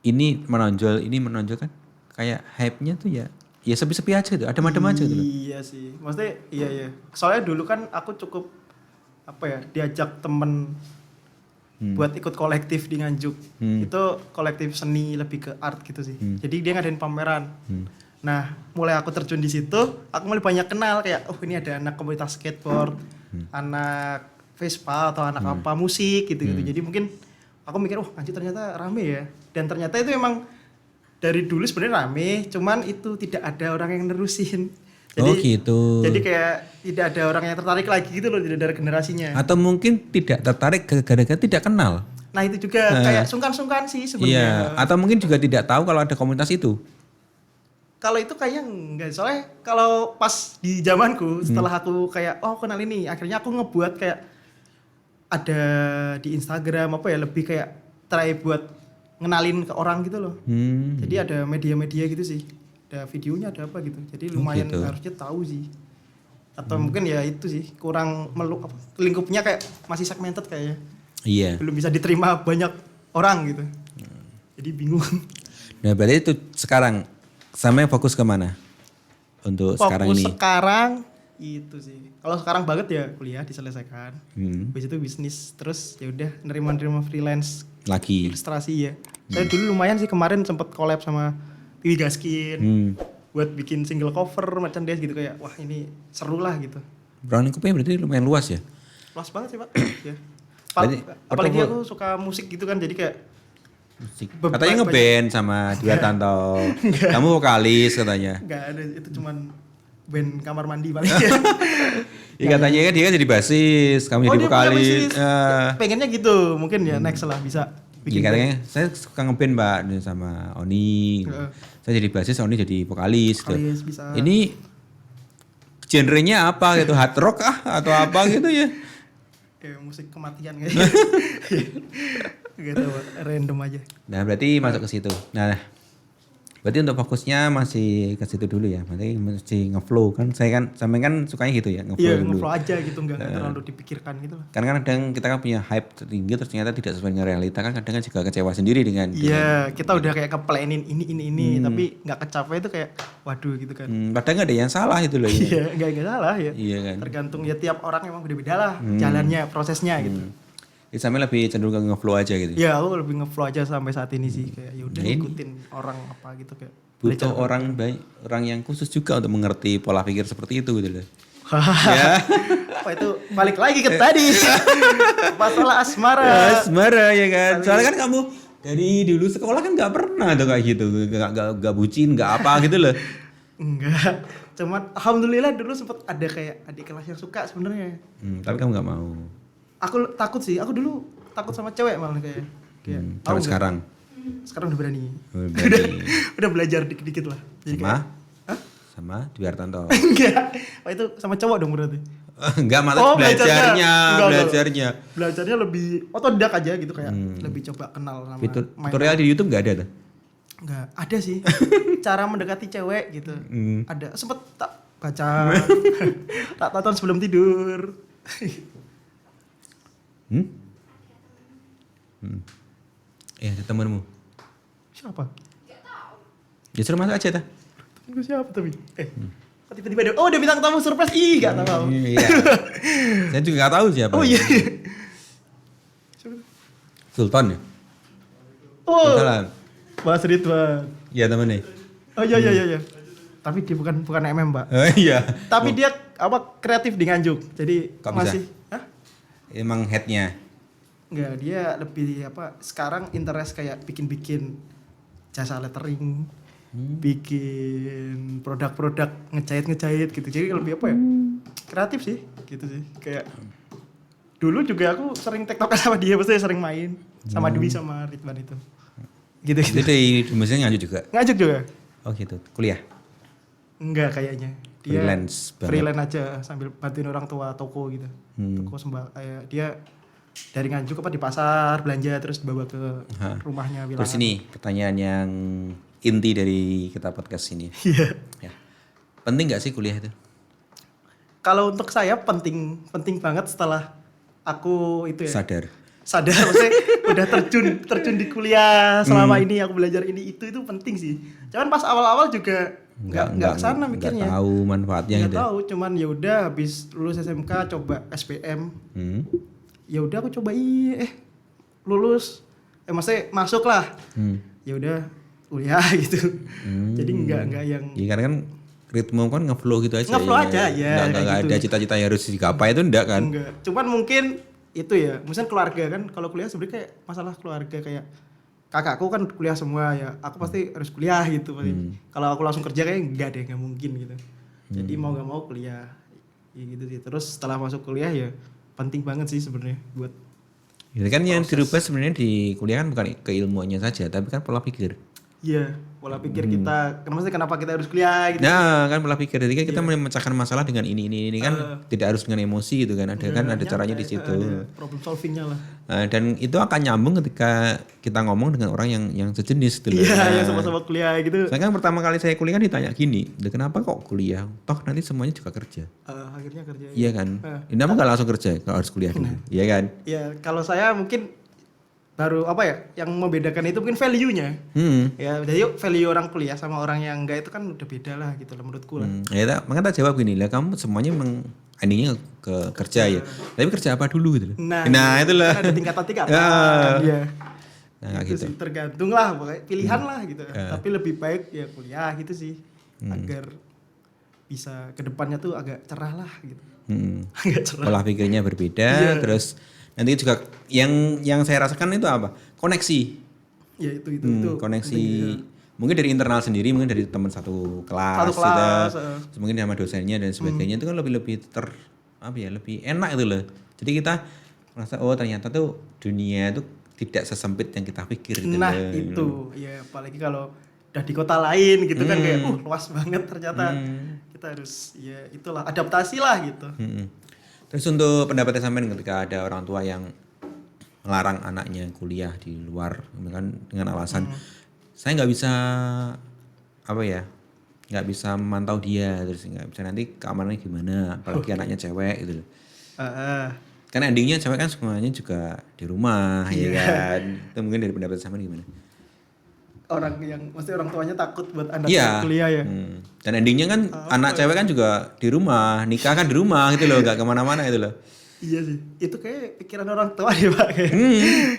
ini menonjol kan. Kayak hype-nya tuh ya sepi-sepi aja tuh, adem-adem aja tuh. Iya sih. Maksudnya iya. Soalnya dulu kan aku cukup diajak temen buat ikut kolektif di Nganjuk. Itu kolektif seni lebih ke art gitu sih. Jadi dia ngadain pameran. Nah, mulai aku terjun di situ, aku mulai banyak kenal kayak ini ada anak komunitas skateboard, anak Vespa atau anak apa musik gitu-gitu. Jadi mungkin aku mikir, Nganjuk ternyata rame ya. Dan ternyata itu emang dari dulu sebenarnya rame, cuman itu tidak ada orang yang nerusin. Jadi, gitu. Jadi kayak tidak ada orang yang tertarik lagi gitu loh, tidak ada generasinya. Atau mungkin tidak tertarik gara-gara tidak kenal. Nah itu juga kayak sungkan-sungkan sih sebenarnya. Iya. Atau mungkin juga tidak tahu kalau ada komunitas itu. Kalau itu kayaknya enggak, soalnya kalau pas di zamanku setelah aku kayak kenal ini, akhirnya aku ngebuat kayak ada di Instagram lebih kayak try buat ngenalin ke orang gitu loh. Jadi ada media-media gitu sih. Ada videonya, ada apa gitu. Jadi lumayan harusnya tahu sih. Atau mungkin ya itu sih kurang lingkupnya kayak masih segmented kayaknya. Iya. Belum bisa diterima banyak orang gitu. Jadi bingung. Nah berarti itu sekarang sampai fokus kemana untuk sekarang ini? Fokus sekarang itu sih. Kalau sekarang banget ya kuliah diselesaikan. Habis itu bisnis, terus ya udah nerima freelance lagi. Ilustrasi ya. Saya dulu lumayan sih kemarin sempet collab sama Tiwi Gaskin. Buat bikin single cover merchandise gitu kayak wah ini seru lah gitu. Ruang lingkupnya berarti lumayan luas ya? Luas banget sih Pak. Ya. Apalagi aku suka musik gitu kan jadi kayak musik. Katanya ngeband sama Dwi Tanto. Kamu vokalis katanya. Enggak ada, itu cuman band kamar mandi paling ya. Ya katanya kan dia jadi basis, kamu jadi vokalis. Pengennya gitu, mungkin ya next lah bisa. Iya katanya saya suka ngeband Mbak sama Oni. Saya jadi basis, Oni jadi vokalis. Vokalis bisa. Ini genrenya apa gitu? Hard rock atau apa gitu ya? Musik kematian kayaknya. Gitu, random aja. Nah berarti masuk ke situ. Nah berarti untuk fokusnya masih ke situ dulu ya. Berarti mesti ngeflow kan. Sampai kan sukanya gitu ya, ngeflow dulu. Ngeflow aja gitu, enggak terlalu dipikirkan gitu. Karena kadang kita kan punya hype tinggi terus ternyata tidak sesuai dengan realita kan kadang kan juga kecewa sendiri dengan. Iya, kita udah kayak keplanin ini tapi nggak kecapai itu kayak waduh gitu kan. Padahal nggak ada yang salah itu loh. Iya, nggak salah ya. Iya kan. Tergantung ya tiap orang emang beda-beda lah jalannya, prosesnya gitu. Sampai lebih cenderung ke ngeflow aja gitu. Iya, aku lebih ngeflow aja sampai saat ini sih kayak ya udah ikutin orang apa gitu kayak. Butuh orang yang khusus juga untuk mengerti pola pikir seperti itu gitu loh. Ya. Wah itu balik lagi ke tadi. Masalah asmara. Asmara ya kan. Soalnya kan kamu dari dulu sekolah kan nggak pernah tuh kayak gitu, nggak bucin, nggak apa gitu loh. Enggak. Cuman alhamdulillah dulu sempat ada kayak adik kelas yang suka sebenarnya. Tapi kamu nggak mau. Aku takut sih. Aku dulu takut sama cewek malah kayak. Sampai sekarang. Sekarang udah berani. Udah belajar dikit-dikit lah. Jadi sama Dwi Hartanto. Enggak. Wah itu sama cowok dong berarti. Enggak, malah belajarnya. Belajarnya lebih otodidak aja gitu kayak lebih coba kenal sama tutorial di YouTube enggak ada tuh? Enggak, ada sih. Cara mendekati cewek gitu. Ada. Sempet tak baca. Tak tonton sebelum tidur. Ada temanmu. Siapa? Ya suruh masuk aja ta. Temenku siapa tapi? Tiba-tiba ada bintang tamu surprise. Ih, gak tahu. Iya. Saya juga gak tahu siapa. Oh iya. Sultan ya? Oh. Salam. Mas Ridwan. Iya temennya. Oh iya. Tapi dia bukan MM, Mbak. Oh iya. Tapi dia kreatif di Nganjuk. Jadi kok masih bisa? Emang headnya? Enggak, dia lebih sekarang interest kayak bikin jasa lettering, bikin produk-produk ngejahit gitu. Jadi lebih kreatif sih, gitu sih. Kayak Dulu juga aku sering tektokan sama dia, maksudnya sering main sama Dwi sama Ridwan itu. Gitu. Jadi maksudnya ngajuk juga? Ngajuk juga. Oh gitu, kuliah? Enggak kayaknya. Dia freelance aja sambil bantuin orang tua toko gitu. Toko dia dari Nganjuk di pasar belanja terus bawa ke rumahnya Wilangan. Terus ini pertanyaan yang inti dari kita podcast ini. Iya. Ya. Penting nggak sih kuliah itu? Kalau untuk saya penting banget setelah aku itu ya. Sadar maksudnya udah terjun di kuliah selama ini aku belajar ini itu penting sih. Cuman pas awal-awal juga nggak kesana mikirnya. Nggak tahu manfaatnya. Nggak tahu, cuman ya udah habis lulus SMK coba SPM. Ya udah aku coba lulus maksudnya masuk lah. Ya udah kuliah gitu. Jadi enggak yang ya karena kan ritme kan ngeflow gitu aja. Ngeflow aja ya. Enggak ada cita-cita yang harus digapai itu enggak kan? Enggak. Cuman mungkin itu ya, misalnya keluarga kan kalau kuliah sebenarnya kayak masalah keluarga kayak kakakku kan kuliah semua ya. Aku pasti harus kuliah gitu pasti. Kalau aku langsung kerja kayak enggak mungkin gitu. Jadi mau enggak mau kuliah. Ya gitu sih. Terus setelah masuk kuliah ya penting banget sih sebenarnya buat itu kan yang dirubah sebenarnya di kuliah kan bukan keilmuannya saja tapi kan pola pikir. Iya, pola pikir kita kenapa kita harus kuliah gitu. Nah, kan pola pikir jadi kan kita memecahkan masalah dengan ini kan tidak harus dengan emosi gitu kan. Ada caranya di situ. Ada problem solvingnya lah. Dan itu akan nyambung ketika kita ngomong dengan orang yang sejenis gitu. Iya, yang sama-sama kuliah gitu. Saya kan pertama kali saya kuliah kan ditanya gini, kenapa kok kuliah? Toh nanti semuanya juga kerja. Akhirnya kerja. Iya kan. Kenapa nggak langsung kerja kalau harus kuliah dulu? Iya kan. Iya, kalau saya mungkin baru yang membedakan itu mungkin value-nya. Ya, jadi value orang kuliah sama orang yang enggak itu kan udah beda lah gitu loh menurutku lah. Ya, makanya tak jawab gini lah, kamu semuanya endingnya ke kerja ya. Tapi kerja apa dulu gitu loh. Nah itu lah. Ada tingkatan-tingkatan. Iya. Nah, gitu sih, tergantung lah pokoknya pilihan lah gitu. Tapi lebih baik ya kuliah gitu sih. Agar bisa kedepannya tuh agak cerah lah gitu. Agak cerah. Pola pikirnya berbeda, terus nanti juga yang saya rasakan itu apa? Koneksi. Ya itu. Koneksi. Mungkin dari internal sendiri, mungkin dari teman satu kelas. Gitu. Mungkin sama dosennya dan sebagainya itu kan lebih lebih enak itu loh. Jadi kita merasa ternyata tuh dunia itu tidak sesempit yang kita pikir gitu. Nah itu ya apalagi kalau udah di kota lain gitu kan kayak luas banget ternyata. Kita harus ya itulah adaptasi lah gitu. Terus untuk pendapatnya sampean ketika ada orang tua yang melarang anaknya kuliah di luar dengan alasan saya nggak bisa nggak bisa memantau dia, terus nggak bisa nanti keamanannya gimana, apalagi anaknya cewek gitu. Karena endingnya cewek kan semuanya juga di rumah ya kan. Itu mungkin dari pendapat sampean gimana? Orang tuanya takut buat anaknya kuliah ya. Dan endingnya kan anak cewek kan juga di rumah, nikah kan di rumah gitu loh, gak kemana-mana itu loh. Iya sih, itu kayak pikiran orang tua deh Pak.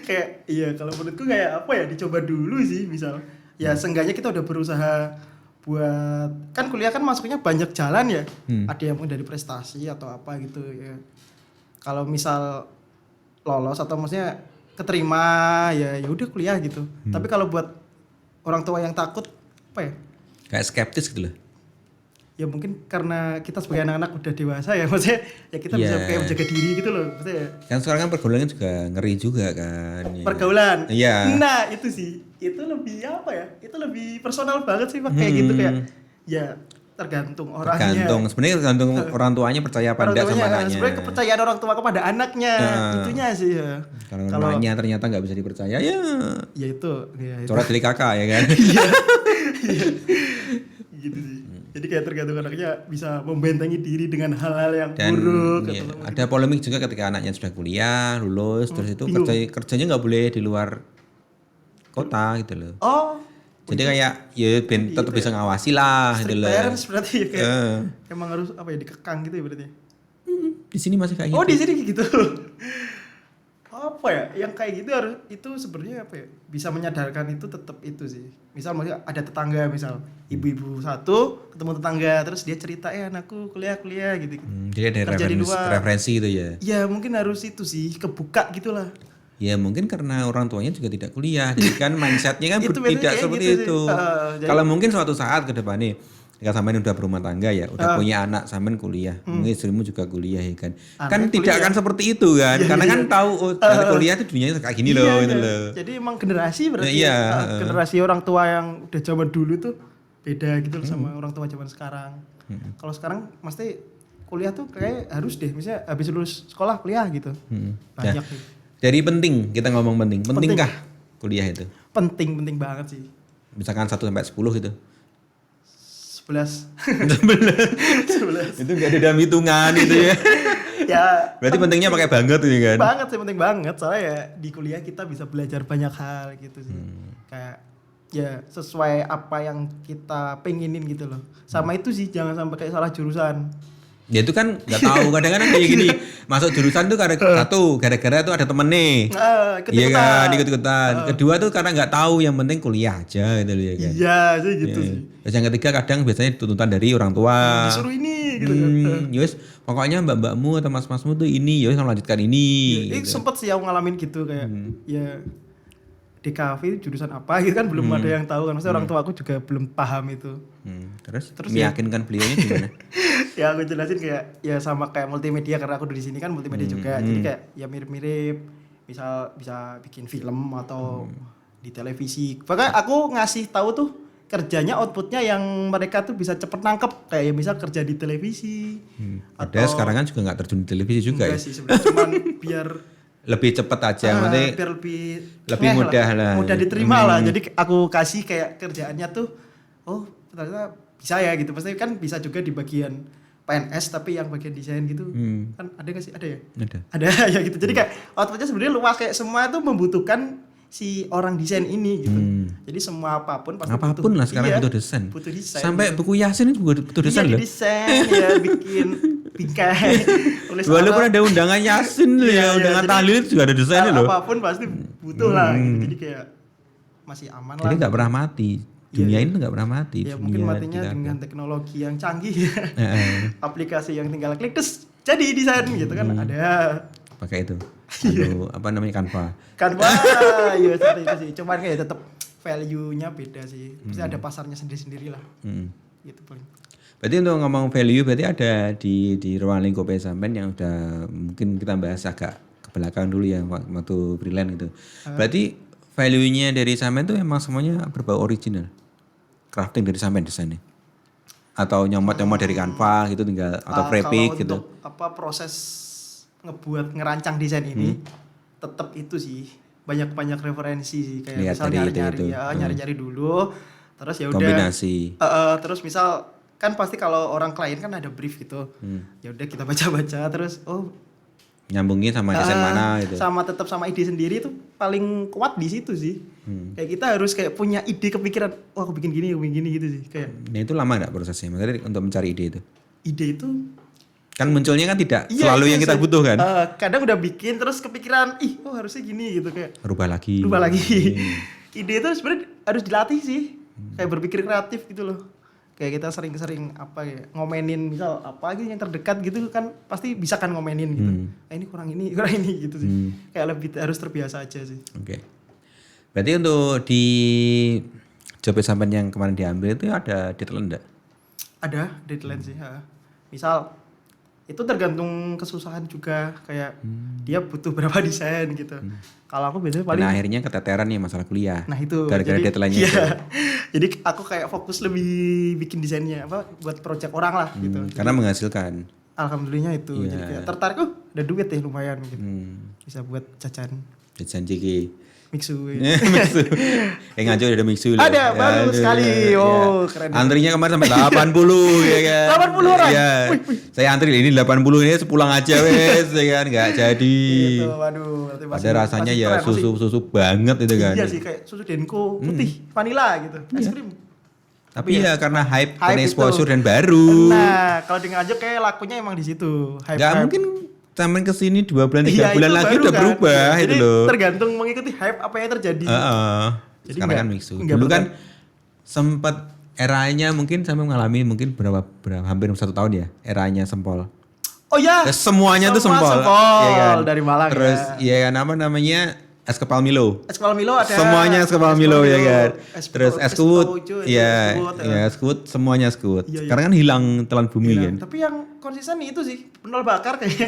Kayak iya kalau menurutku kayak dicoba dulu sih misal. Ya seenggaknya kita udah berusaha buat, kan kuliah kan masuknya banyak jalan ya. Ada yang dari prestasi atau apa gitu ya. Kalau misal lolos atau maksudnya keterima ya udah kuliah gitu. Tapi kalau buat orang tua yang takut kayak skeptis gitu loh. Ya mungkin karena kita sebagai anak-anak udah dewasa ya, maksudnya ya kita bisa kayak menjaga diri gitu loh maksudnya. Kan sekarang kan pergaulannya juga ngeri juga kan. Pergaulan. Iya. Nah itu sih, itu lebih itu lebih personal banget sih Pak, kayak gitu kayak ya tergantung orangnya. Sebenarnya tergantung orang tuanya percaya apa enggak sama anaknya. Sebenarnya kepercayaan orang tua kepada anaknya, itunya sih ya. Kalau anaknya ternyata nggak bisa dipercaya ya itu. Coret dari kakak ya kan. Iya. Gitu sih. Jadi kayak tergantung anaknya bisa membentengi diri dengan hal-hal yang buruk. Ada polemik juga ketika anaknya sudah kuliah, lulus, terus itu kerjanya nggak boleh di luar kota gitu loh. Jadi kayak ya tetap bisa ngawasi lah gitu loh. Parents berarti ya kayak emang harus dikekang gitu ya berarti. Di sini masih kayak gitu. Oh, di sini gitu. Yang kayak gitu harus itu sebenarnya bisa menyadarkan itu tetap itu sih. Misal maksudnya ada tetangga misal ibu-ibu satu ketemu tetangga terus dia cerita anakku kuliah gitu. Jadi ada referensi gitu ya. Ya mungkin harus itu sih kebuka gitulah. Ya mungkin karena orang tuanya juga tidak kuliah, jadi kan mindsetnya kan tidak seperti itu. Kalau mungkin suatu saat ke depan nih, Ketika sampean udah berumah tangga ya, udah punya anak, sampean kuliah, mungkin istrimu juga kuliah ya kan. Kan tidak akan seperti itu kan, karena kan tahu dari kuliah itu dunianya kayak gini loh gitu loh. Jadi emang generasi berarti generasi orang tua yang udah zaman dulu tuh beda gitu loh sama orang tua zaman sekarang. Kalau sekarang mesti kuliah tuh kayak harus deh, misalnya habis lulus sekolah kuliah gitu. Banyak Nah, nih. Jadi penting, kita ngomong pentingkah kuliah itu? Penting banget sih. Misalkan 1 sampai 10 gitu. 11. 11. Itu enggak ada dalam hitungan itu ya. Ya, berarti pentingnya pakai banget gitu kan. Banget sih, penting banget. Soalnya ya di kuliah kita bisa belajar banyak hal gitu sih. Kayak ya sesuai apa yang kita pengenin gitu loh. Sama itu sih, jangan sampai kayak salah jurusan. Ya itu kan nggak tahu, kadang-kadang kayak gini masuk jurusan tuh gara-gara tuh ada temen nih, iya kan ikut-ikutan. Kedua tuh karena nggak tahu, yang penting kuliah aja gitu ya kan. Iya sih gitu sih. Terus yang ketiga kadang biasanya tuntutan dari orang tua. Disuruh ini gitu kan. Yus, pokoknya mbak-mbakmu atau mas-masmu tuh ini, yus lanjutkan ini. Ya, gitu. Sempet sih aku ngalamin gitu kayak ya DKV jurusan apa gitu kan belum ada yang tahu kan. Maksudnya orang tua aku juga belum paham itu. Terus meyakinkan beliaunya gimana? Ya aku jelasin kayak ya sama kayak multimedia, karena aku di sini kan multimedia juga. Jadi kayak ya mirip-mirip, misal bisa bikin film atau di televisi. Bahkan aku ngasih tahu tuh kerjanya, outputnya yang mereka tuh bisa cepet nangkep, kayak ya misal kerja di televisi. Padahal sekarang kan juga nggak terjun di televisi juga ya. Sih sebenarnya, cuman biar lebih cepat aja, biar lebih mudah lah. Mudah diterima lah. Jadi aku kasih kayak kerjaannya tuh, oh ternyata bisa ya gitu. Pasti kan bisa juga di bagian PNS tapi yang bagian desain gitu. Kan ada nggak sih? Ada ya? Ada ya gitu. Jadi kayak outputnya sebenarnya luas, kayak semua itu membutuhkan si orang desain ini gitu. Jadi semua apapun pasti apapun lah sekarang butuh desain. Sampai buku Yasin itu butuh desain loh. Desain ya, bikin bingkai. Walaupun ada undangan Yasin loh ya, undangan tahlil itu juga ada desainnya loh. Apapun pasti butuh lah gitu. Jadi kayak masih aman lah. Jadi nggak pernah mati. Dunia ini nggak pernah mati. Ya mungkin matinya dengan teknologi yang canggih ya. Aplikasi yang tinggal klik terus jadi desain gitu kan ada. Pakai itu. Aduh, apa namanya Canva. Ya seperti itu sih. Cuman kayak tetap value-nya beda sih. Pasti ada pasarnya sendiri-sendiri lah. Gitu paling. Berarti untuk ngomong value berarti ada di ruang lingkup sampean yang udah mungkin kita bahas agak ke belakang dulu ya waktu freelance gitu. Berarti value-nya dari sampean tuh emang semuanya berbau original. Crafting dari sampean desainnya. Atau nyomot-nyomot dari Canva gitu tinggal atau grafik gitu. Untuk apa proses ngerancang desain ini tetap itu sih. Banyak referensi sih, kayak lihat misal nyari-nyari dulu. Terus ya udah kombinasi. Terus misal kan pasti kalau orang klien kan ada brief gitu. Ya udah kita baca-baca terus nyambungin sama desain mana gitu. Sama tetap sama ide sendiri itu paling kuat di situ sih. Kayak kita harus kayak punya ide, kepikiran, aku bikin gini gitu sih kayak. Nah itu lama enggak prosesnya? Maksudnya untuk mencari ide itu? Ide itu kan munculnya kan tidak selalu yang kita butuhkan. Kadang udah bikin terus kepikiran, harusnya gini gitu kayak. Rubah lagi. Ide itu sebenarnya harus dilatih sih. Kayak berpikir kreatif gitu loh. Kayak kita sering-sering ngomenin misal apa gitu yang terdekat gitu kan pasti bisa kan ngomenin gitu. Ini kurang ini gitu sih. Kayak lebih harus terbiasa aja sih. Oke. Berarti untuk di job sampean yang kemarin diambil itu ada deadline enggak? Ada deadline sih. Misal itu tergantung kesusahan juga, kayak dia butuh berapa desain gitu. Kalau aku biasanya paling akhirnya keteteran nih masalah kuliah. Nah itu gara-gara deadline-nya itu. Jadi aku kayak fokus lebih bikin desainnya buat project orang lah gitu. Karena menghasilkan. Alhamdulillahnya itu. Jadi kayak tertarik, ada duit ya lumayan mungkin. Bisa buat jajan. Jajan Jiki. Mixu. Ngaco ada Mixu loh. Ada, baru sekali. Keren. Antrinya kemarin sampai 80 ya kan. 80 orang. Iya. Saya antri ini 80 ini sepulang aja wes ya kan, enggak jadi. Gitu, waduh. Ada rasanya ya susu banget itu kan. Iya sih, kayak susu Denko putih, vanilla gitu. Es krim. Tapi ya karena hype dan exposure dan baru. Nah, kalau di Nganjuk kayak lakunya emang di situ. Enggak mungkin sampai kesini 2 bulan 3 bulan lagi udah berubah itu loh. Tergantung mengikuti hype apa yang terjadi. Jadi sekarang kan Mixu. Dulu kan sempat eranya mungkin sampai mengalami mungkin berapa hampir 1 tahun ya eranya Sempol. Oh ya. Semuanya tuh Sempol. Ya kan? Dari Malang. Terus ya kan apa namanya es kepal Milo. Es kepal Milo ada. Semuanya es kepal Milo ya kan. Terus es kuut. Iya, es kuut semuanya es kuut. Sekarang kan hilang telan bumi kan. Tapi yang konsisten itu sih pentol bakar kayaknya.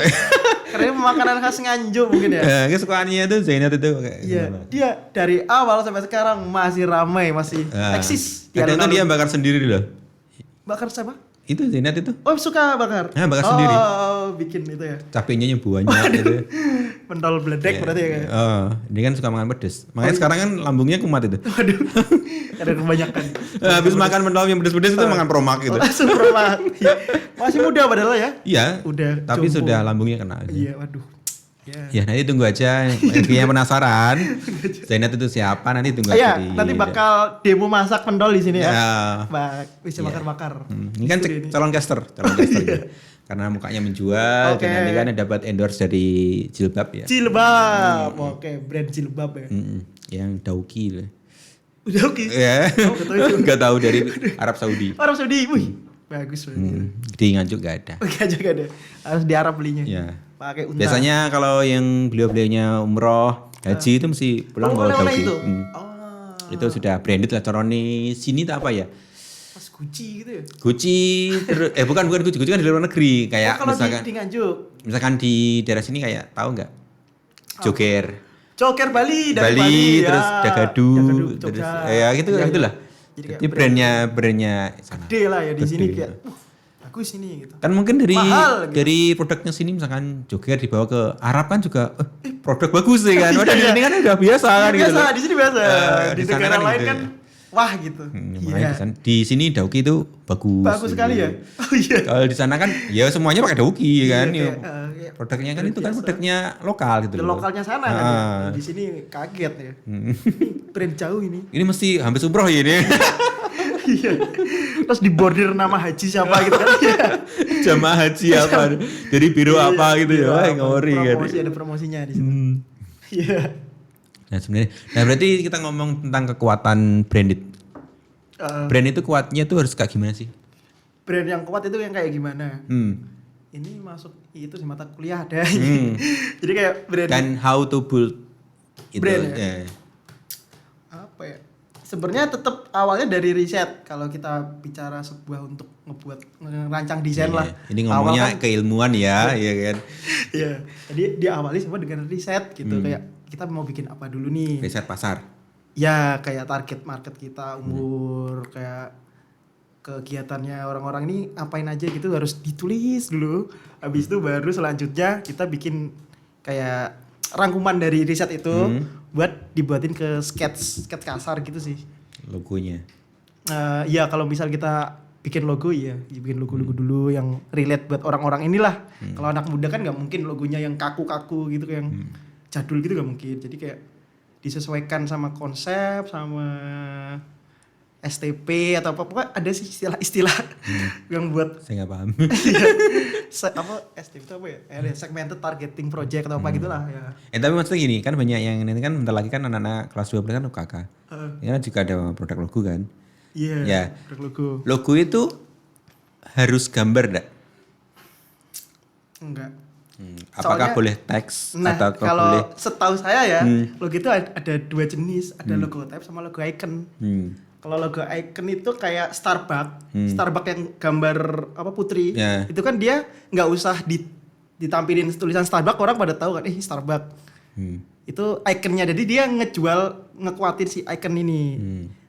Karena makanan khas Nganjuk mungkin ya. Kesukaannya itu Zainat itu kayak dia dari awal sampai sekarang masih ramai, masih eksis. Kadang tuh dia bakar sendiri loh. Bakar siapa? Itu Zainat itu. Oh, suka bakar. Nah, bakar sendiri. Oh, bikin itu ya. Cabenya yang banyak gitu. Pentol beledek berarti ya kayak. Oh, dia kan suka makan pedes. Makanya sekarang kan lambungnya kumat itu. Waduh. Ada kebanyakan. Habis makan pentol yang pedes-pedes itu makan promak gitu. Langsung promak. Masih muda padahal ya. Iya. Udah. Tapi sudah lambungnya kena. Iya, waduh. Ya nanti tunggu aja. Yang penasaran Zainat itu siapa nanti tunggu aja. Nanti bakal demo masak pentol di sini ya. Bisa bakar-bakar. Ini kan calon caster gitu. Karena mukanya menjual dan nanti kan dapat endorse dari jilbab ya. Jilbab. Oke, brand jilbab ya. Yang Dauki lah. Dauki. Ya. Enggak tahu dari Arab Saudi. Arab Saudi. Wih, bagus banget. Di Nganjuk enggak ada. Nganjuk enggak ada. Harus di Arab belinya. Iya. Pakai unta. Biasanya kalau yang beliau-beliaunya umroh, haji itu mesti pulang bawa Dauki. Itu sudah branded lah coroni sini tak apa ya? Pas Gucci gitu ya. Gucci terus bukan Gucci kan di luar negeri kayak kalau misalkan di Nganjuk. Misalkan di daerah sini kayak tahu enggak? Joker Bali dari Bali terus ya. Dagadu terus ya gitu gitulah. Jadi brandnya sana. Gede lah ya di sini kayak bagus ini gitu. Kan mungkin dari mahal, gitu. dari produknya sini misalkan Joker dibawa ke Arab kan juga produk bagus sih kan. Padahal di sini kan udah biasa kan gitu. Biasa, di sini biasa. Di negara lain gitu kan wah gitu. Di sini Dauki itu bagus. Bagus sekali ya. Oh iya. Kalau di sana kan ya semuanya pakai Dauki kan. Produknya kan itu kan produknya lokal gitu loh. Lokalnya sana kan. Di sini kaget ya. Brand jauh ini. Ini mesti hampir umroh ya ini. Iya. Terus di bordir nama haji siapa gitu kan. Jamaah haji apa. Dari biro apa gitu ya. Wah, ngori kan. Ada promosinya di situ. Iya. Nah sebenarnya, berarti kita ngomong tentang kekuatan branded. Brand itu kuatnya tuh harus kayak gimana sih? Brand yang kuat itu yang kayak gimana? Ini masuk itu di mata kuliah ada. Jadi kayak brand. Kan how to build itu. Brand ya? Apa ya? Sebenarnya tetap awalnya dari riset. Kalau kita bicara sebuah untuk ngerancang desain lah. Ini ngomongnya kan, keilmuan ya, iya kan? Iya. Jadi diawali semua dengan riset gitu kayak kita mau bikin apa dulu nih? Riset pasar. Ya kayak target market kita, umur, kayak kegiatannya orang-orang ini apain aja gitu harus ditulis dulu. Habis itu baru selanjutnya kita bikin kayak rangkuman dari riset itu buat dibuatin ke sketch kasar gitu sih. Logonya. Ya kalau misal kita bikin logo ya bikin logo-logo dulu yang relate buat orang-orang inilah. Kalau anak muda kan nggak mungkin logonya yang kaku-kaku gitu yang jadul gitu nggak mungkin. Jadi kayak disesuaikan sama konsep sama STP atau apa ada sih istilah-istilah yang buat saya nggak paham. apa STP itu apa ya? Segmented targeting project atau apa gitulah ya. Tapi maksudnya gini kan banyak yang ini kan bentar lagi kan anak-anak kelas 12 kan UKK. Ini kan juga ada produk logo kan. Iya. Ya. Produk logo. Logo itu harus gambar enggak? Enggak. Apakah boleh teks atau kalau boleh? Setahu saya ya, logo itu ada dua jenis, ada logo type sama logo icon. Kalau logo icon itu kayak Starbucks, Starbucks yang gambar apa putri, itu kan dia nggak usah ditampilin tulisan Starbucks, orang pada tahu kan, Starbucks. Itu ikonnya, jadi dia ngekuatin si icon ini.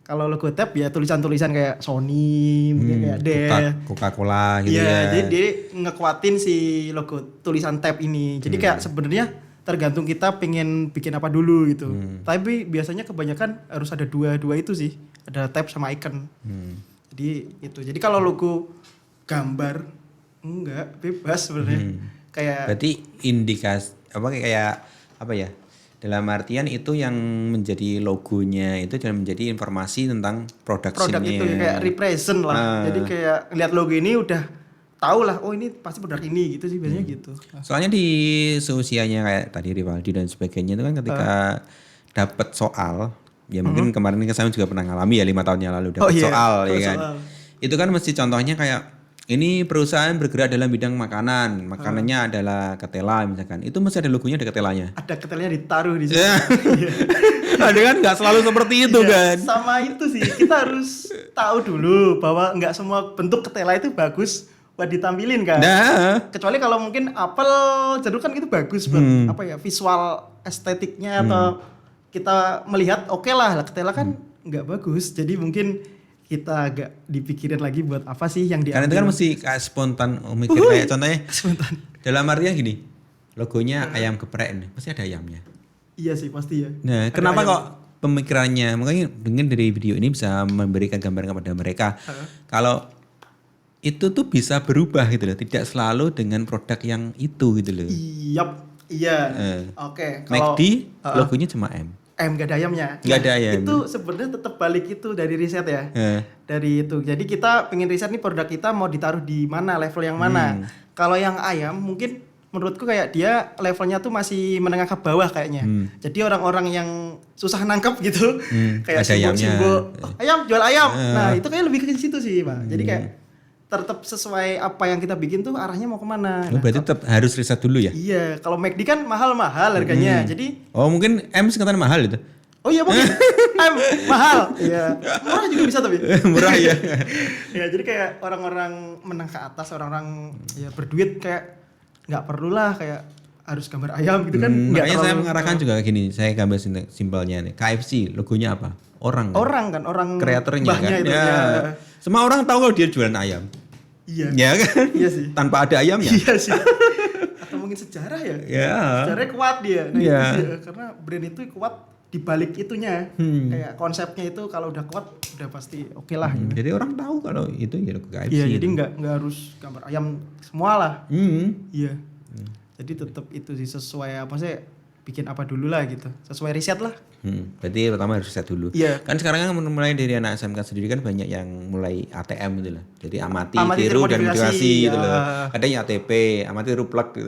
Kalau logo tab ya tulisan-tulisan kayak Sony, mungkin kayak Dell, Coca-Cola gitu ya. Iya, jadi dia ngekuatin si logo tulisan tab ini. Jadi kayak sebenarnya tergantung kita pengen bikin apa dulu gitu. Tapi biasanya kebanyakan harus ada dua itu sih. Ada tab sama icon. Jadi itu. Jadi kalau logo gambar enggak bebas sebenarnya. Kayak berarti indikasi kayak apa ya? Dalam artian itu yang menjadi logonya itu jangan menjadi informasi tentang produk itu kayak represent lah. Jadi kayak lihat logo ini udah tahu lah, oh ini pasti produk ini gitu sih biasanya gitu. Soalnya di seusianya kayak tadi Rivaldi dan sebagainya itu kan ketika dapat soal, ya mungkin kemarin saya juga pernah ngalami ya 5 tahun yang lalu dapat soal ya kan. Itu kan mesti contohnya kayak ini perusahaan bergerak dalam bidang makanan. Makanannya adalah ketela misalkan. Itu mesti ada logonya, ada ketelanya. Ada ketelanya ditaruh di situ. Ada kan nggak selalu seperti itu kan. Sama itu sih, kita harus tahu dulu bahwa nggak semua bentuk ketela itu bagus buat ditampilin kan. Nah. Kecuali kalau mungkin apel, jeruk kan itu bagus buat apa ya, visual estetiknya atau kita melihat oke lah ketela kan nggak bagus. Jadi mungkin kita agak dipikirin lagi buat apa sih yang diambil. Karena itu kan mesti kayak spontan mikir kayak contohnya. Spontan. Dalam artinya gini, logonya ayam geprek nih, pasti ada ayamnya. Iya sih pasti ya. Nah, kenapa kok pemikirannya? Makanya dengan dari video ini bisa memberikan gambaran kepada mereka. Kalau itu tuh bisa berubah gitu loh, tidak selalu dengan produk yang itu gitu loh. Iya. Oke. McD logonya cuma M. Gak ada ayamnya. Gak ada ayam. Itu sebenarnya tetap balik itu dari riset ya. Dari itu. Jadi kita pengen riset nih produk kita mau ditaruh di mana, level yang mana. Kalau yang ayam mungkin menurutku kayak dia levelnya tuh masih menengah ke bawah kayaknya. Jadi orang-orang yang susah nangkep gitu. Kayak simbol ayam, jual ayam. Nah itu kayak lebih ke situ sih Pak. Jadi kayak tetap sesuai apa yang kita bikin tuh arahnya mau kemana. Nah, berarti tetap harus riset dulu ya? Iya, kalau McD kan mahal-mahal harganya. Jadi mungkin M sekatan mahal itu. Oh iya mungkin M mahal. Iya. Murah juga bisa tapi. Murah ya. Ya jadi kayak orang-orang menang ke atas, orang-orang ya berduit kayak nggak perlulah kayak harus gambar ayam gitu kan. Makanya saya mengarahkan juga gini, saya gambar simpelnya nih. KFC logonya apa? Orang kan kreatornya kan. Itu, ya. Semua orang tahu kalau dia jualan ayam. Iya. Ya kan? Iya sih. Tanpa ada ayamnya. Iya sih. Atau mungkin sejarah ya. Iya. Sejarahnya kuat dia. Nah, itu sih, karena brand itu kuat di balik itunya. Kayak konsepnya itu kalau udah kuat udah pasti oke lah. Gitu. Jadi orang tahu kalau itu ya logo KFC. Iya, jadi nggak harus gambar ayam semua lah. Iya. Jadi tetap itu sih sesuai apa sih, bikin apa dulu lah gitu. Sesuai riset lah. Berarti pertama harus riset dulu. Iya. Kan sekarang kan mulai dari anak SMK sendiri kan banyak yang mulai ATM gitu lah. Jadi amati tiru dan motivasi gitu loh. Kadang ATP, amati tiru plug gitu.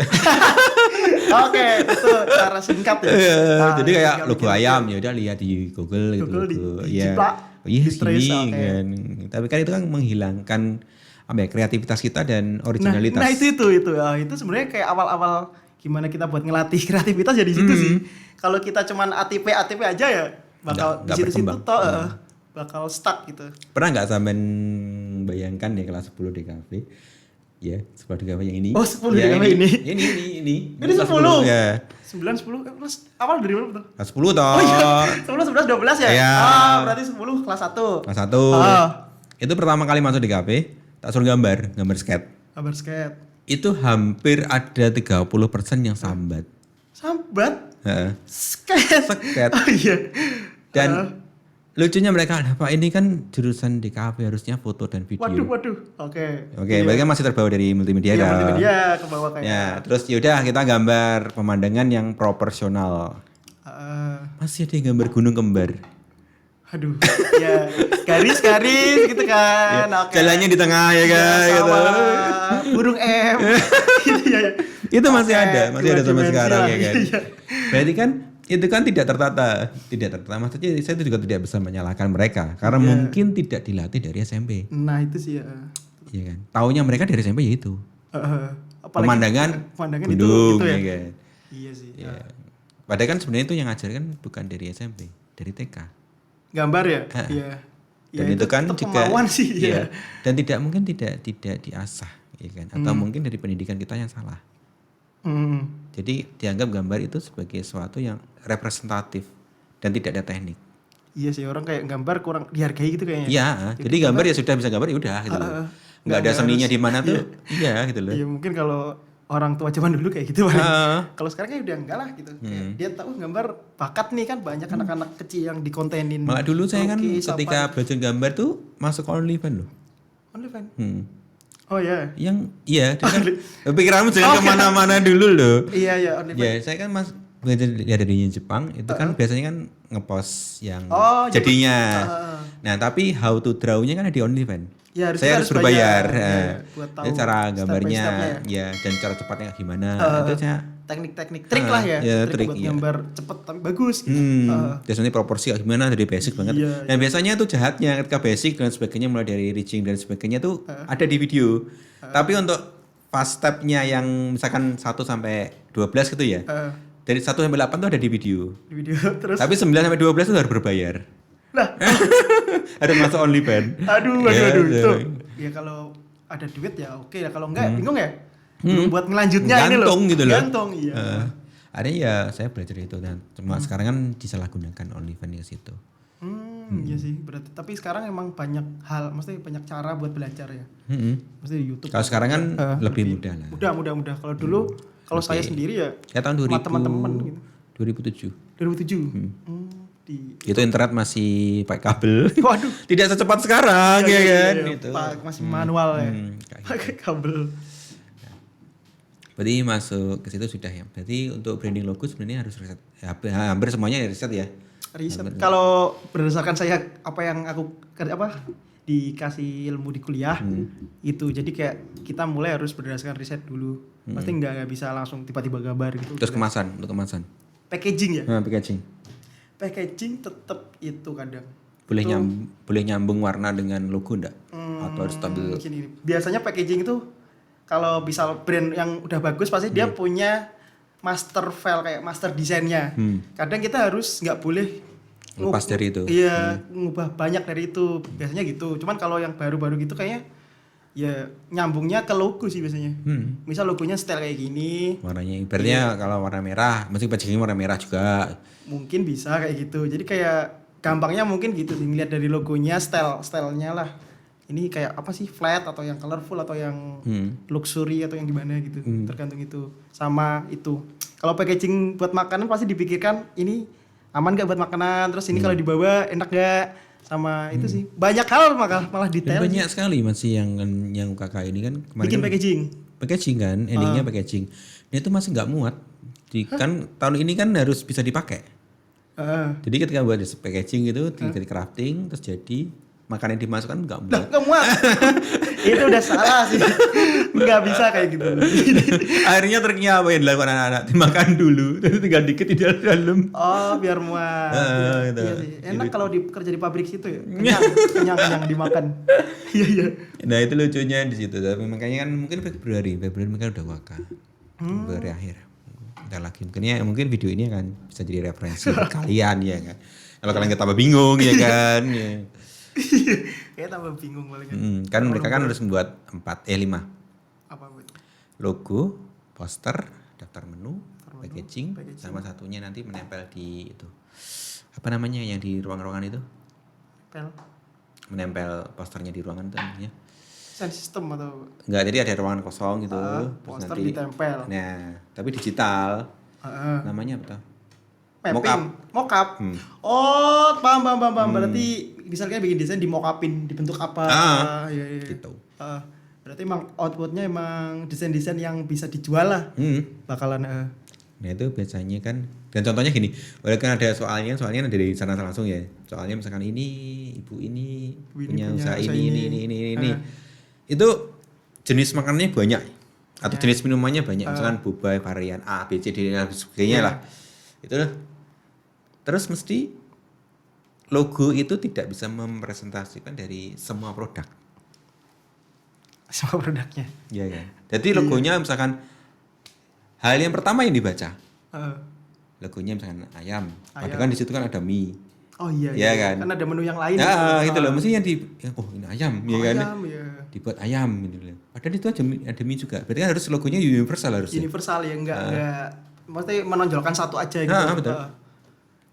Oke, itu cara singkat ya. Jadi kayak logo ayam ya udah lihat di Google gitu. Iya. Ini kan. Tapi kan itu kan menghilangkan kreativitas kita dan originalitas. Nah itu sebenarnya kayak awal-awal gimana kita buat ngelatih kreativitas ya di situ sih. Kalau kita cuman ATP aja ya bakal di situ bakal stuck gitu. Pernah nggak sampean bayangkan ya kelas 10 DKV? Ya, 10 DKV yang ini. Oh, 10 DKV ini. Ini. Ini 10. Ya. 9 10 terus awal dari mana tuh? Kelas 10 toh. Oh iya. 10 11 12 ya? Ya. Berarti 10 kelas 1. Kelas 1. Itu pertama kali masuk DKV, tak suruh gambar skate. Gambar skate. Itu hampir ada 30% yang sambat. Sambat? Skate. Oh iya. Dan lucunya mereka, Pak ini kan jurusan DKV harusnya foto dan video. Waduh. Oke, berarti kan masih terbawa dari multimedia. Iya, multimedia ke bawah kayak. Ya, terus yaudah kita gambar pemandangan yang proporsional. Masih ada yang gambar gunung kembar. Aduh, ya garis gitu kan. Okay. Jalannya di tengah ya kan. Gitu. Burung M. Gitu ya. Itu masih ada sampai sekarang ya kan. Berarti kan itu kan tidak tertata. Maksudnya saya juga tidak bisa menyalahkan mereka karena mungkin tidak dilatih dari SMP. Nah itu sih ya. Iya kan. Taunya mereka dari SMP ya itu. Pemandangan gunung gitu ya kan. Iya sih. Ya. Padahal kan sebenarnya itu yang ngajarkan bukan dari SMP, dari TK. Gambar ya? Iya. Dan ya, itu kan juga sih, ya. Dan mungkin tidak diasah ya kan, atau mungkin dari pendidikan kita yang salah. Jadi dianggap gambar itu sebagai sesuatu yang representatif dan tidak ada teknik. Iya sih, orang kayak gambar kurang dihargai gitu kayaknya. Iya, jadi gambar ya sudah bisa gambar ya udah gitu loh. Nggak ada seninya di mana tuh. Iya gitu loh. Iya, mungkin kalau orang tua zaman dulu kayak gitu kalau sekarang kayak udah enggak lah gitu. Dia tahu gambar bakat nih kan, banyak anak-anak kecil yang dikontenin. Malah dulu saya kan ketika belajar gambar tuh masuk OnlyFans loh. OnlyFans? Oh iya. Dia kan pikiranmu jangan kemana-mana dulu loh. Iya OnlyFans. Ya saya kan belajar dari Jepang itu kan biasanya kan ngepost yang jadinya. Nah tapi how to draw-nya kan ada di OnlyFans. Ya, saya harus berbayar. Ya, buat tahu cara gambarnya ya dan cara cepatnya gimana. Itu saya teknik-teknik trik lah ya, trik buat gambar cepet tapi bagus gitu. Biasanya proporsi gimana dari basic banget. Dan biasanya tuh jahatnya ketika basic dan sebagainya mulai dari reaching dan sebagainya tuh ada di video. Tapi untuk fast stepnya yang misalkan 1 sampai 12 gitu ya. Dari 1 sampai 8 tuh ada di video. Terus. Tapi 9 sampai 12 tuh harus berbayar. Lah, ada masuk OnlyFans. Aduh. Itu. Ya kalau ada duit ya oke lah, kalau enggak bingung ya. Buat ngelanjutnya ini loh. Gantung gitu loh. Gantung, iya. Ada ya saya belajar itu dan cuma sekarang kan disalahgunakan OnlyFans di situ. Iya sih, berarti tapi sekarang emang banyak hal, maksudnya banyak cara buat belajar ya. Mesti di YouTube. Kalau sekarang kan lebih mudah lah. Mudah. Kalau dulu kalau saya sendiri ya tahun 2000 teman-teman gitu. 2007. Itu internet masih pakai kabel. Waduh. Tidak secepat sekarang ya kan itu. Masih manual ya. Pakai kabel. Berarti masuk ke situ sudah ya. Berarti untuk branding logo sebenarnya harus riset. Ya, hampir semuanya riset ya. Riset. Kalau berdasarkan saya apa yang aku dikasih ilmu di kuliah itu, jadi kayak kita mulai harus berdasarkan riset dulu. Pasti nggak bisa langsung tiba-tiba gambar gitu. Terus untuk kemasan. Packaging ya. Packaging tetap itu kadang. Boleh nyambung warna dengan logo enggak? Atau harus stabil? Biasanya packaging itu kalau misal brand yang udah bagus pasti dia punya master file kayak master desainnya. Kadang kita harus nggak boleh lepas dari itu. Iya, ngubah banyak dari itu. Biasanya gitu. Cuman kalau yang baru-baru gitu kayaknya ya nyambungnya ke logo sih biasanya. Misal logonya style kayak gini. Warnanya ibaratnya kalau warna merah, mesti packagingnya warna merah juga. Mungkin bisa kayak gitu. Jadi kayak gampangnya mungkin gitu sih, ngeliat dari logonya, stylenya lah. Ini kayak apa sih, flat atau yang colorful atau yang luxury atau yang gimana gitu, tergantung itu. Sama itu, kalau packaging buat makanan pasti dipikirkan ini aman gak buat makanan, terus ini kalau dibawa enak gak, sama itu sih banyak hal malah detail. Banyak sekali masih yang UKK ini kan kemarin bikin packaging kan, endingnya packaging. Nah itu masih nggak muat. Kan tahun ini kan harus bisa dipakai. Jadi ketika buat packaging itu tinggal crafting terus jadi makanan yang dimasukkan nggak muat. Nggak muat. Itu udah salah sih. Nggak bisa kayak gitu. Akhirnya triknya apa yang dilakukan anak-anak? Dimakan dulu, terus tinggal dikit di dalam. Oh, biar muat. Gitu. Iya sih. Enak kalau kerja di pabrik situ ya. Kenyang dimakan. Iya. Nah itu lucunya di situ. Tapi makanya kan mungkin Februari mereka udah waka. Februari akhir. Bentar lagi. Mungkin video ini akan bisa jadi referensi buat kalian ya kan. Kalau kalian tambah bingung ya kan. Ya. Kayak tambah bingung malah kan mereka kan harus membuat 5 apa bu? Logo, poster, daftar menu, packaging, sama satunya nanti menempel di itu apa namanya yang di ruangan-ruangan itu menempel posternya di ruangan itu namanya sound system atau enggak, jadi ada ruangan kosong gitu poster nanti ditempel. Nah tapi digital namanya apa tuh? Mockup. Oh, paham. Berarti misalnya bikin desain di mock-upin, dibentuk apa? Iya. Gitu. Berarti emang outputnya emang desain-desain yang bisa dijual lah. Bakalan. Nah itu biasanya kan, dan contohnya gini, walaupun ada soalnya dari sana langsung ya. Soalnya misalkan ibu ini punya usaha ini. Itu jenis makanannya banyak atau jenis minumannya banyak, misalkan boba varian A, B, C, D dan sebagainya lah. Itu terus mesti logo itu tidak bisa merepresentasikan dari semua produk. Semua produknya. Iya kan. Jadi logonya misalkan hal yang pertama yang dibaca. Logonya misalkan ayam. Padahal kan di situ kan ada mie. Oh iya. Iya kan. Kan ada menu yang lain. Itu loh, mesti yang ini ayam, ya kan. Ayam, ya. Dibuat ayam gitu loh. Padahal itu ada mie juga. Berarti kan harus logonya universal harusnya. Universal ya, enggak maksudnya menonjolkan satu aja gitu. Betul.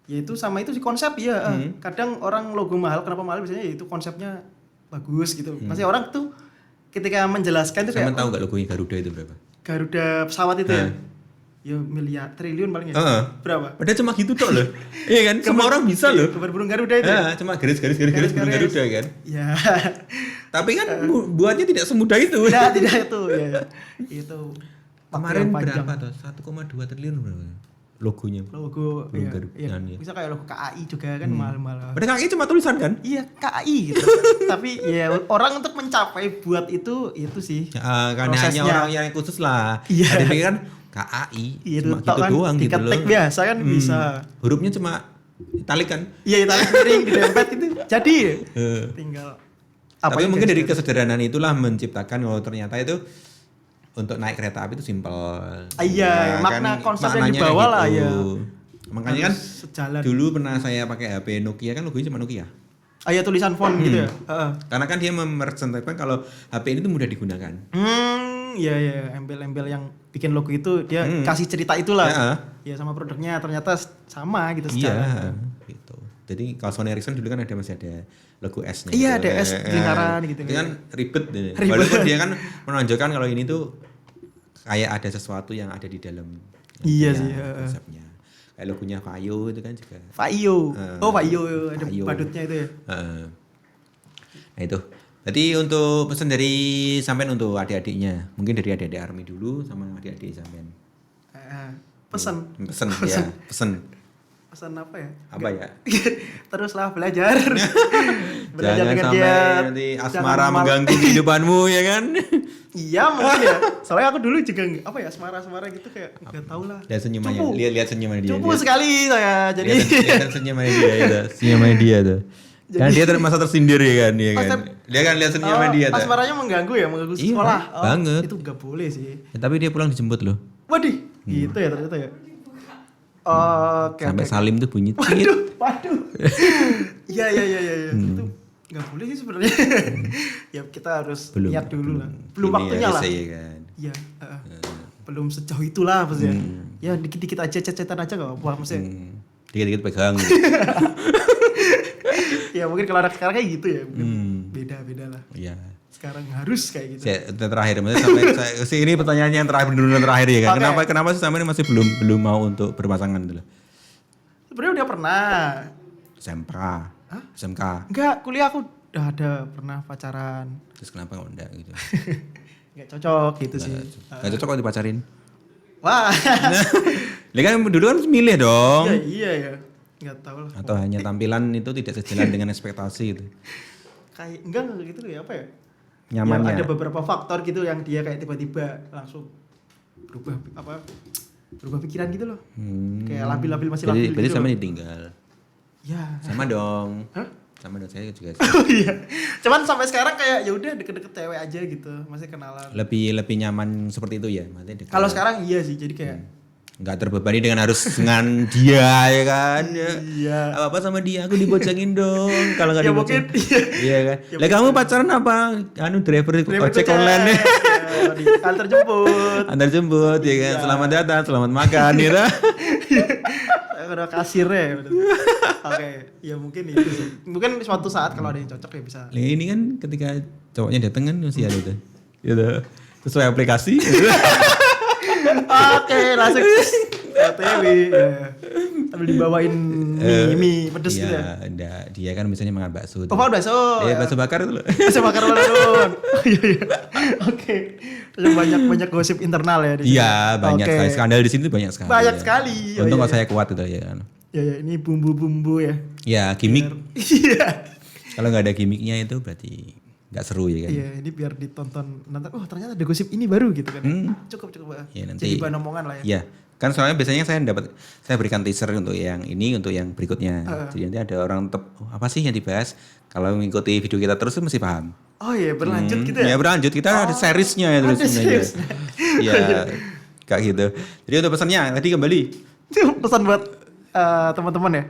Ya itu sama itu sih konsep ya. Kadang orang logo mahal, kenapa mahal biasanya ya itu konsepnya bagus gitu. Maksudnya orang tuh ketika menjelaskan tuh kayak tahu enggak logonya Garuda itu berapa? Garuda pesawat itu ya. Ya miliar, triliun paling ya. Berapa? Padahal cuma gitu tok loh. Iya kan? Semua orang bisa loh. Gambar burung Garuda itu. Cuma garis burung Garuda kan. Ya. Tapi kan buatnya tidak semudah itu. Tidak itu ya. Itu kemarin berapa tuh? 1,2 triliun berapa? Logonya. Logo iya. Bisa kayak logo KAI juga kan mahal-mahal. Padahal KAI cuma tulisan kan? Iya, KAI gitu. Tapi ya orang untuk mencapai buat itu sih. Karena hanya orang yang khusus lah. Iya. Ada pikir kan KAI. Iya, Cuma gitu kan, doang gitu loh. diketik biasa kan bisa. Hurufnya cuma italik kan. Iya, italik miring didempet gitu. Jadi tinggal tapi mungkin dari kesederhanaan itulah menciptakan kalau ternyata itu untuk naik kereta api itu simpel. Iya, makna konsep yang dibawa lah ya. Makanya kan sejalan. dulu pernah saya pakai HP Nokia kan logonya cuma Nokia. Ya tulisan font gitu ya. Karena kan dia merepresentasikan kalau HP ini tuh mudah digunakan. Iya, embel-embel yang bikin logo itu dia kasih cerita itulah. Ya sama produknya ternyata sama gitu secara. Iya, gitu. Jadi kalau Sony Ericsson dulu kan masih ada logo S-nya. Iya, gitu. ada S lingkaran gitu. Itu kan ribet. Walaupun dia kan menonjolkan kalau ini tuh kayak ada sesuatu yang ada di dalam. Iya sih. Konsepnya. Kayak logonya Vaio itu kan juga. Vaio. Vaio ada badutnya itu ya. Nah itu. Jadi untuk pesan dari sampean untuk adik-adiknya, mungkin dari adik-adik Army dulu sama adik-adik sampean. Pesan ya, pesan apa ya? Apa ya? Teruslah belajar. Jangan dengan sampai dia, nanti asmara mengganggu kehidupanmu ya kan? Iya mungkin ya. Soalnya aku dulu juga apa ya asmara gitu kayak nggak tahu lah. Lihat senyumannya, lihat senyumannya dia. Cupu sekali saya. Jadi lihat senyumannya dia itu, senyumannya dia tuh. Karena dia masa tersindir ya kan, dia kan. Dia kan lihat senyumannya dia tuh. Asmaranya mengganggu sekolah. Iya, banget. Itu nggak boleh sih. Ya, tapi dia pulang dijemput loh. Waduh, gitu ya ternyata ya. Sampai Salim tuh bunyi. Waduh. Iya. Itu nggak boleh sih sebenarnya. Ya kita harus lihat dulu lah. Belum waktunya lah. Iya. Belum sejauh itulah maksudnya. Ya dikit-dikit aja cecetan aja nggak apa-apa maksudnya. Dikit-dikit pegang. Ya mungkin kalau anak sekarang kayak gitu ya. Beda lah. Iya. Sekarang harus kayak gitu. Terakhir maksudnya sampai ini pertanyaannya yang terakhir benar-benar terakhir ya kan. Okay. Kenapa sih sampai ini masih belum mau untuk berpasangan dulu? Sebenarnya udah pernah. SMK. Enggak, kuliah aku udah ada pernah pacaran. Terus kenapa enggak gitu? Enggak cocok gitu sih. Enggak cocok kalau dipacarin. Wah. Dia kan dulu kan milih dong. Ya, iya ya. Enggak tahu lah. Atau hanya tampilan itu tidak sejalan dengan ekspektasi itu. Kayak enggak gitu ya apa ya? Nyamannya. Ya, ada beberapa faktor gitu yang dia kayak tiba-tiba langsung berubah pikiran gitu loh. Kayak labil masih labil gitu. Berarti sama ditinggal. Ya. Sama dong. Hah? Sama dong saya juga. Oh iya. Cuman sampai sekarang kayak ya udah deket-deket cewek aja gitu, masih kenalan. Lebih nyaman seperti itu ya, kalau sekarang iya sih, jadi kayak nggak terbebani dengan harus dengan dia ya kan. Iya. Apa sama dia aku dibojangin dong. Kalau nggak dibojangin. Iya kan. Lah kamu pacaran apa? Driver ojek online. Antar jemput ya kan. Selamat datang, selamat makan ya. Udah kasirnya. Oke, ya mungkin itu sih. Mungkin suatu saat kalau ada yang cocok ya bisa. Ini kan ketika cowoknya datang kan masih ada tuh. Gitu. Sesuai aplikasi. Oke, langsung OTW ya. Sambil dibawain mie pedes gitu ya. Enggak, dia kan misalnya makan bakso. Bakso. Iya, bakso bakar itu loh. Bakso bakar balon. Iya. Oke. Banyak gosip internal ya di sini. Iya, banyak sekali skandal di sini banyak sekali. Banyak sekali. Untung kalau saya kuat itu ya kan. Ya, ini bumbu-bumbu ya. Ya, gimmick. Iya. Kalau nggak ada gimmicknya itu berarti nggak seru ya kan. Iya, ini biar ditonton nanti. Oh, ternyata ada gosip ini baru gitu kan. Cukup. Ya, nanti, jadi bahan omongan lah ya. Iya. Kan soalnya biasanya saya berikan teaser untuk yang ini, untuk yang berikutnya. Jadi nanti ada orang apa sih yang dibahas. Kalau mengikuti video kita terus mesti paham. Oh iya, berlanjut gitu ya? Ya berlanjut, kita ada seriesnya ya terus sebenarnya. Iya, kayak gitu. Jadi untuk pesannya tadi kembali. Pesan buat teman-teman ya?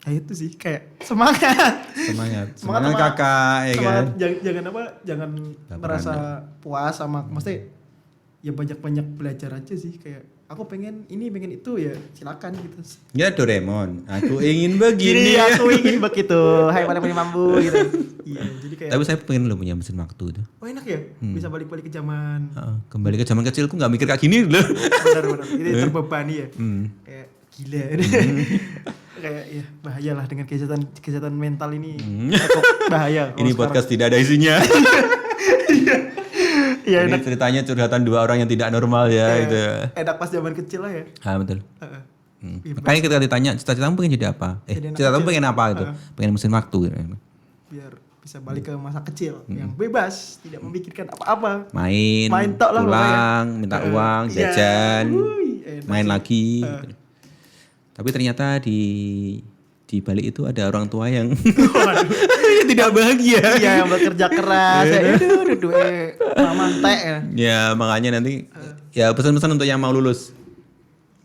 Ya itu sih, kayak semangat kakak ya kan. Jangan merasa puas sama, maksudnya ya banyak belajar aja sih, kayak aku pengen ini pengen itu ya silakan gitu. Ya Doraemon, aku ingin begini. Aku ingin begitu. Hai paling mampu gitu. Iya, jadi kayak. Tapi saya pengen loh punya mesin waktu itu. Oh enak ya, bisa balik-balik ke zaman. Kembali ke zaman kecilku nggak mikir kayak gini loh. Benar. Ini terbebani ya. Kayak gila. Kayak ya bahaya lah dengan kesehatan mental ini. Bahaya. Ini podcast tidak ada isinya. Iya, ini ceritanya curhatan dua orang yang tidak normal ya gitu. Enak pas zaman kecil lah ya. Betul. Makanya ketika ditanya cita-citamu pengen jadi apa? Cita-citamu pengen apa gitu? Pengen mesin waktu gitu. Biar bisa balik ke masa kecil yang bebas, tidak memikirkan apa-apa. Main tok lah pulang, minta uang, jajan, main sih. lagi. Tapi ternyata di balik itu ada orang tua yang yang tidak bahagia. Iya, yang bekerja keras. Mantek ya. Ya makanya nanti ya pesan-pesan untuk yang mau lulus.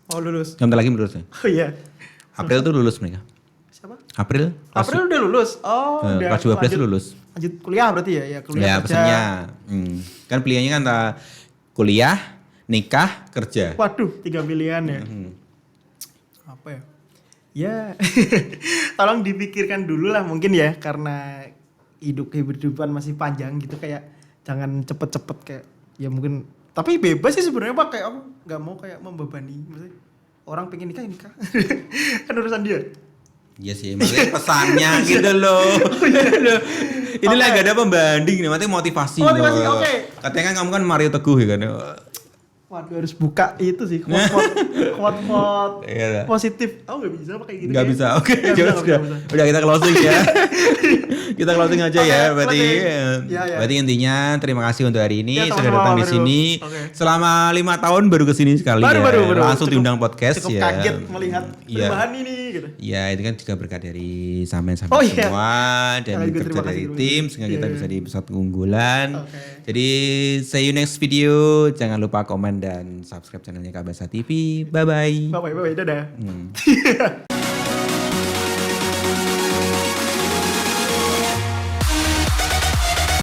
Mau lulus. Bentar lagi lulus ya. Oh iya. April tuh lulus mereka. Siapa? April Udah lulus. Oh, udah. kelas 12 lulus. Lanjut kuliah berarti ya? Ya kuliah Ya kerja. pesannya. Kan pilihannya kan kuliah, nikah, kerja. Waduh, 3 pilihan ya. Apa ya? Ya, tolong dipikirkan dulu lah mungkin ya, karena kehidupan masih panjang gitu, kayak jangan cepet-cepet kayak ya mungkin, tapi bebas sih sebenarnya Pak, kayak aku nggak mau kayak membebani, maksudnya orang pengen nikah kan urusan dia. Iya sih, maksudnya pesannya gitu loh. Inilah gak ada pembanding nih, nanti motivasi. Motivasi, oke. Katanya kan kamu kan Mario Teguh ya kan. Waduh, harus buka itu sih, quote Iya. positif. Oh nggak bisa pakai gitu. Nggak bisa, oke. Nggak bisa. Udah kita closing ya. Kita closing aja ya, berarti. Ya. Berarti intinya terima kasih untuk hari ini Ya, sudah sama-sama, datang di baru. sini. Selama 5 tahun baru kesini sekali ya. Baru. Langsung diundang podcast cukup ya. kaget melihat perubahan ini gitu. Ya itu kan juga berkat dari sampean Oh, iya. semua dan Sekali lagi kerja terima dari kasih. tim sehingga kita Iya. bisa di episode keunggulan. Oke. Jadi see you next video. Jangan lupa komen dan subscribe channelnya Kabasa TV. Bye bye. Bye, dadah.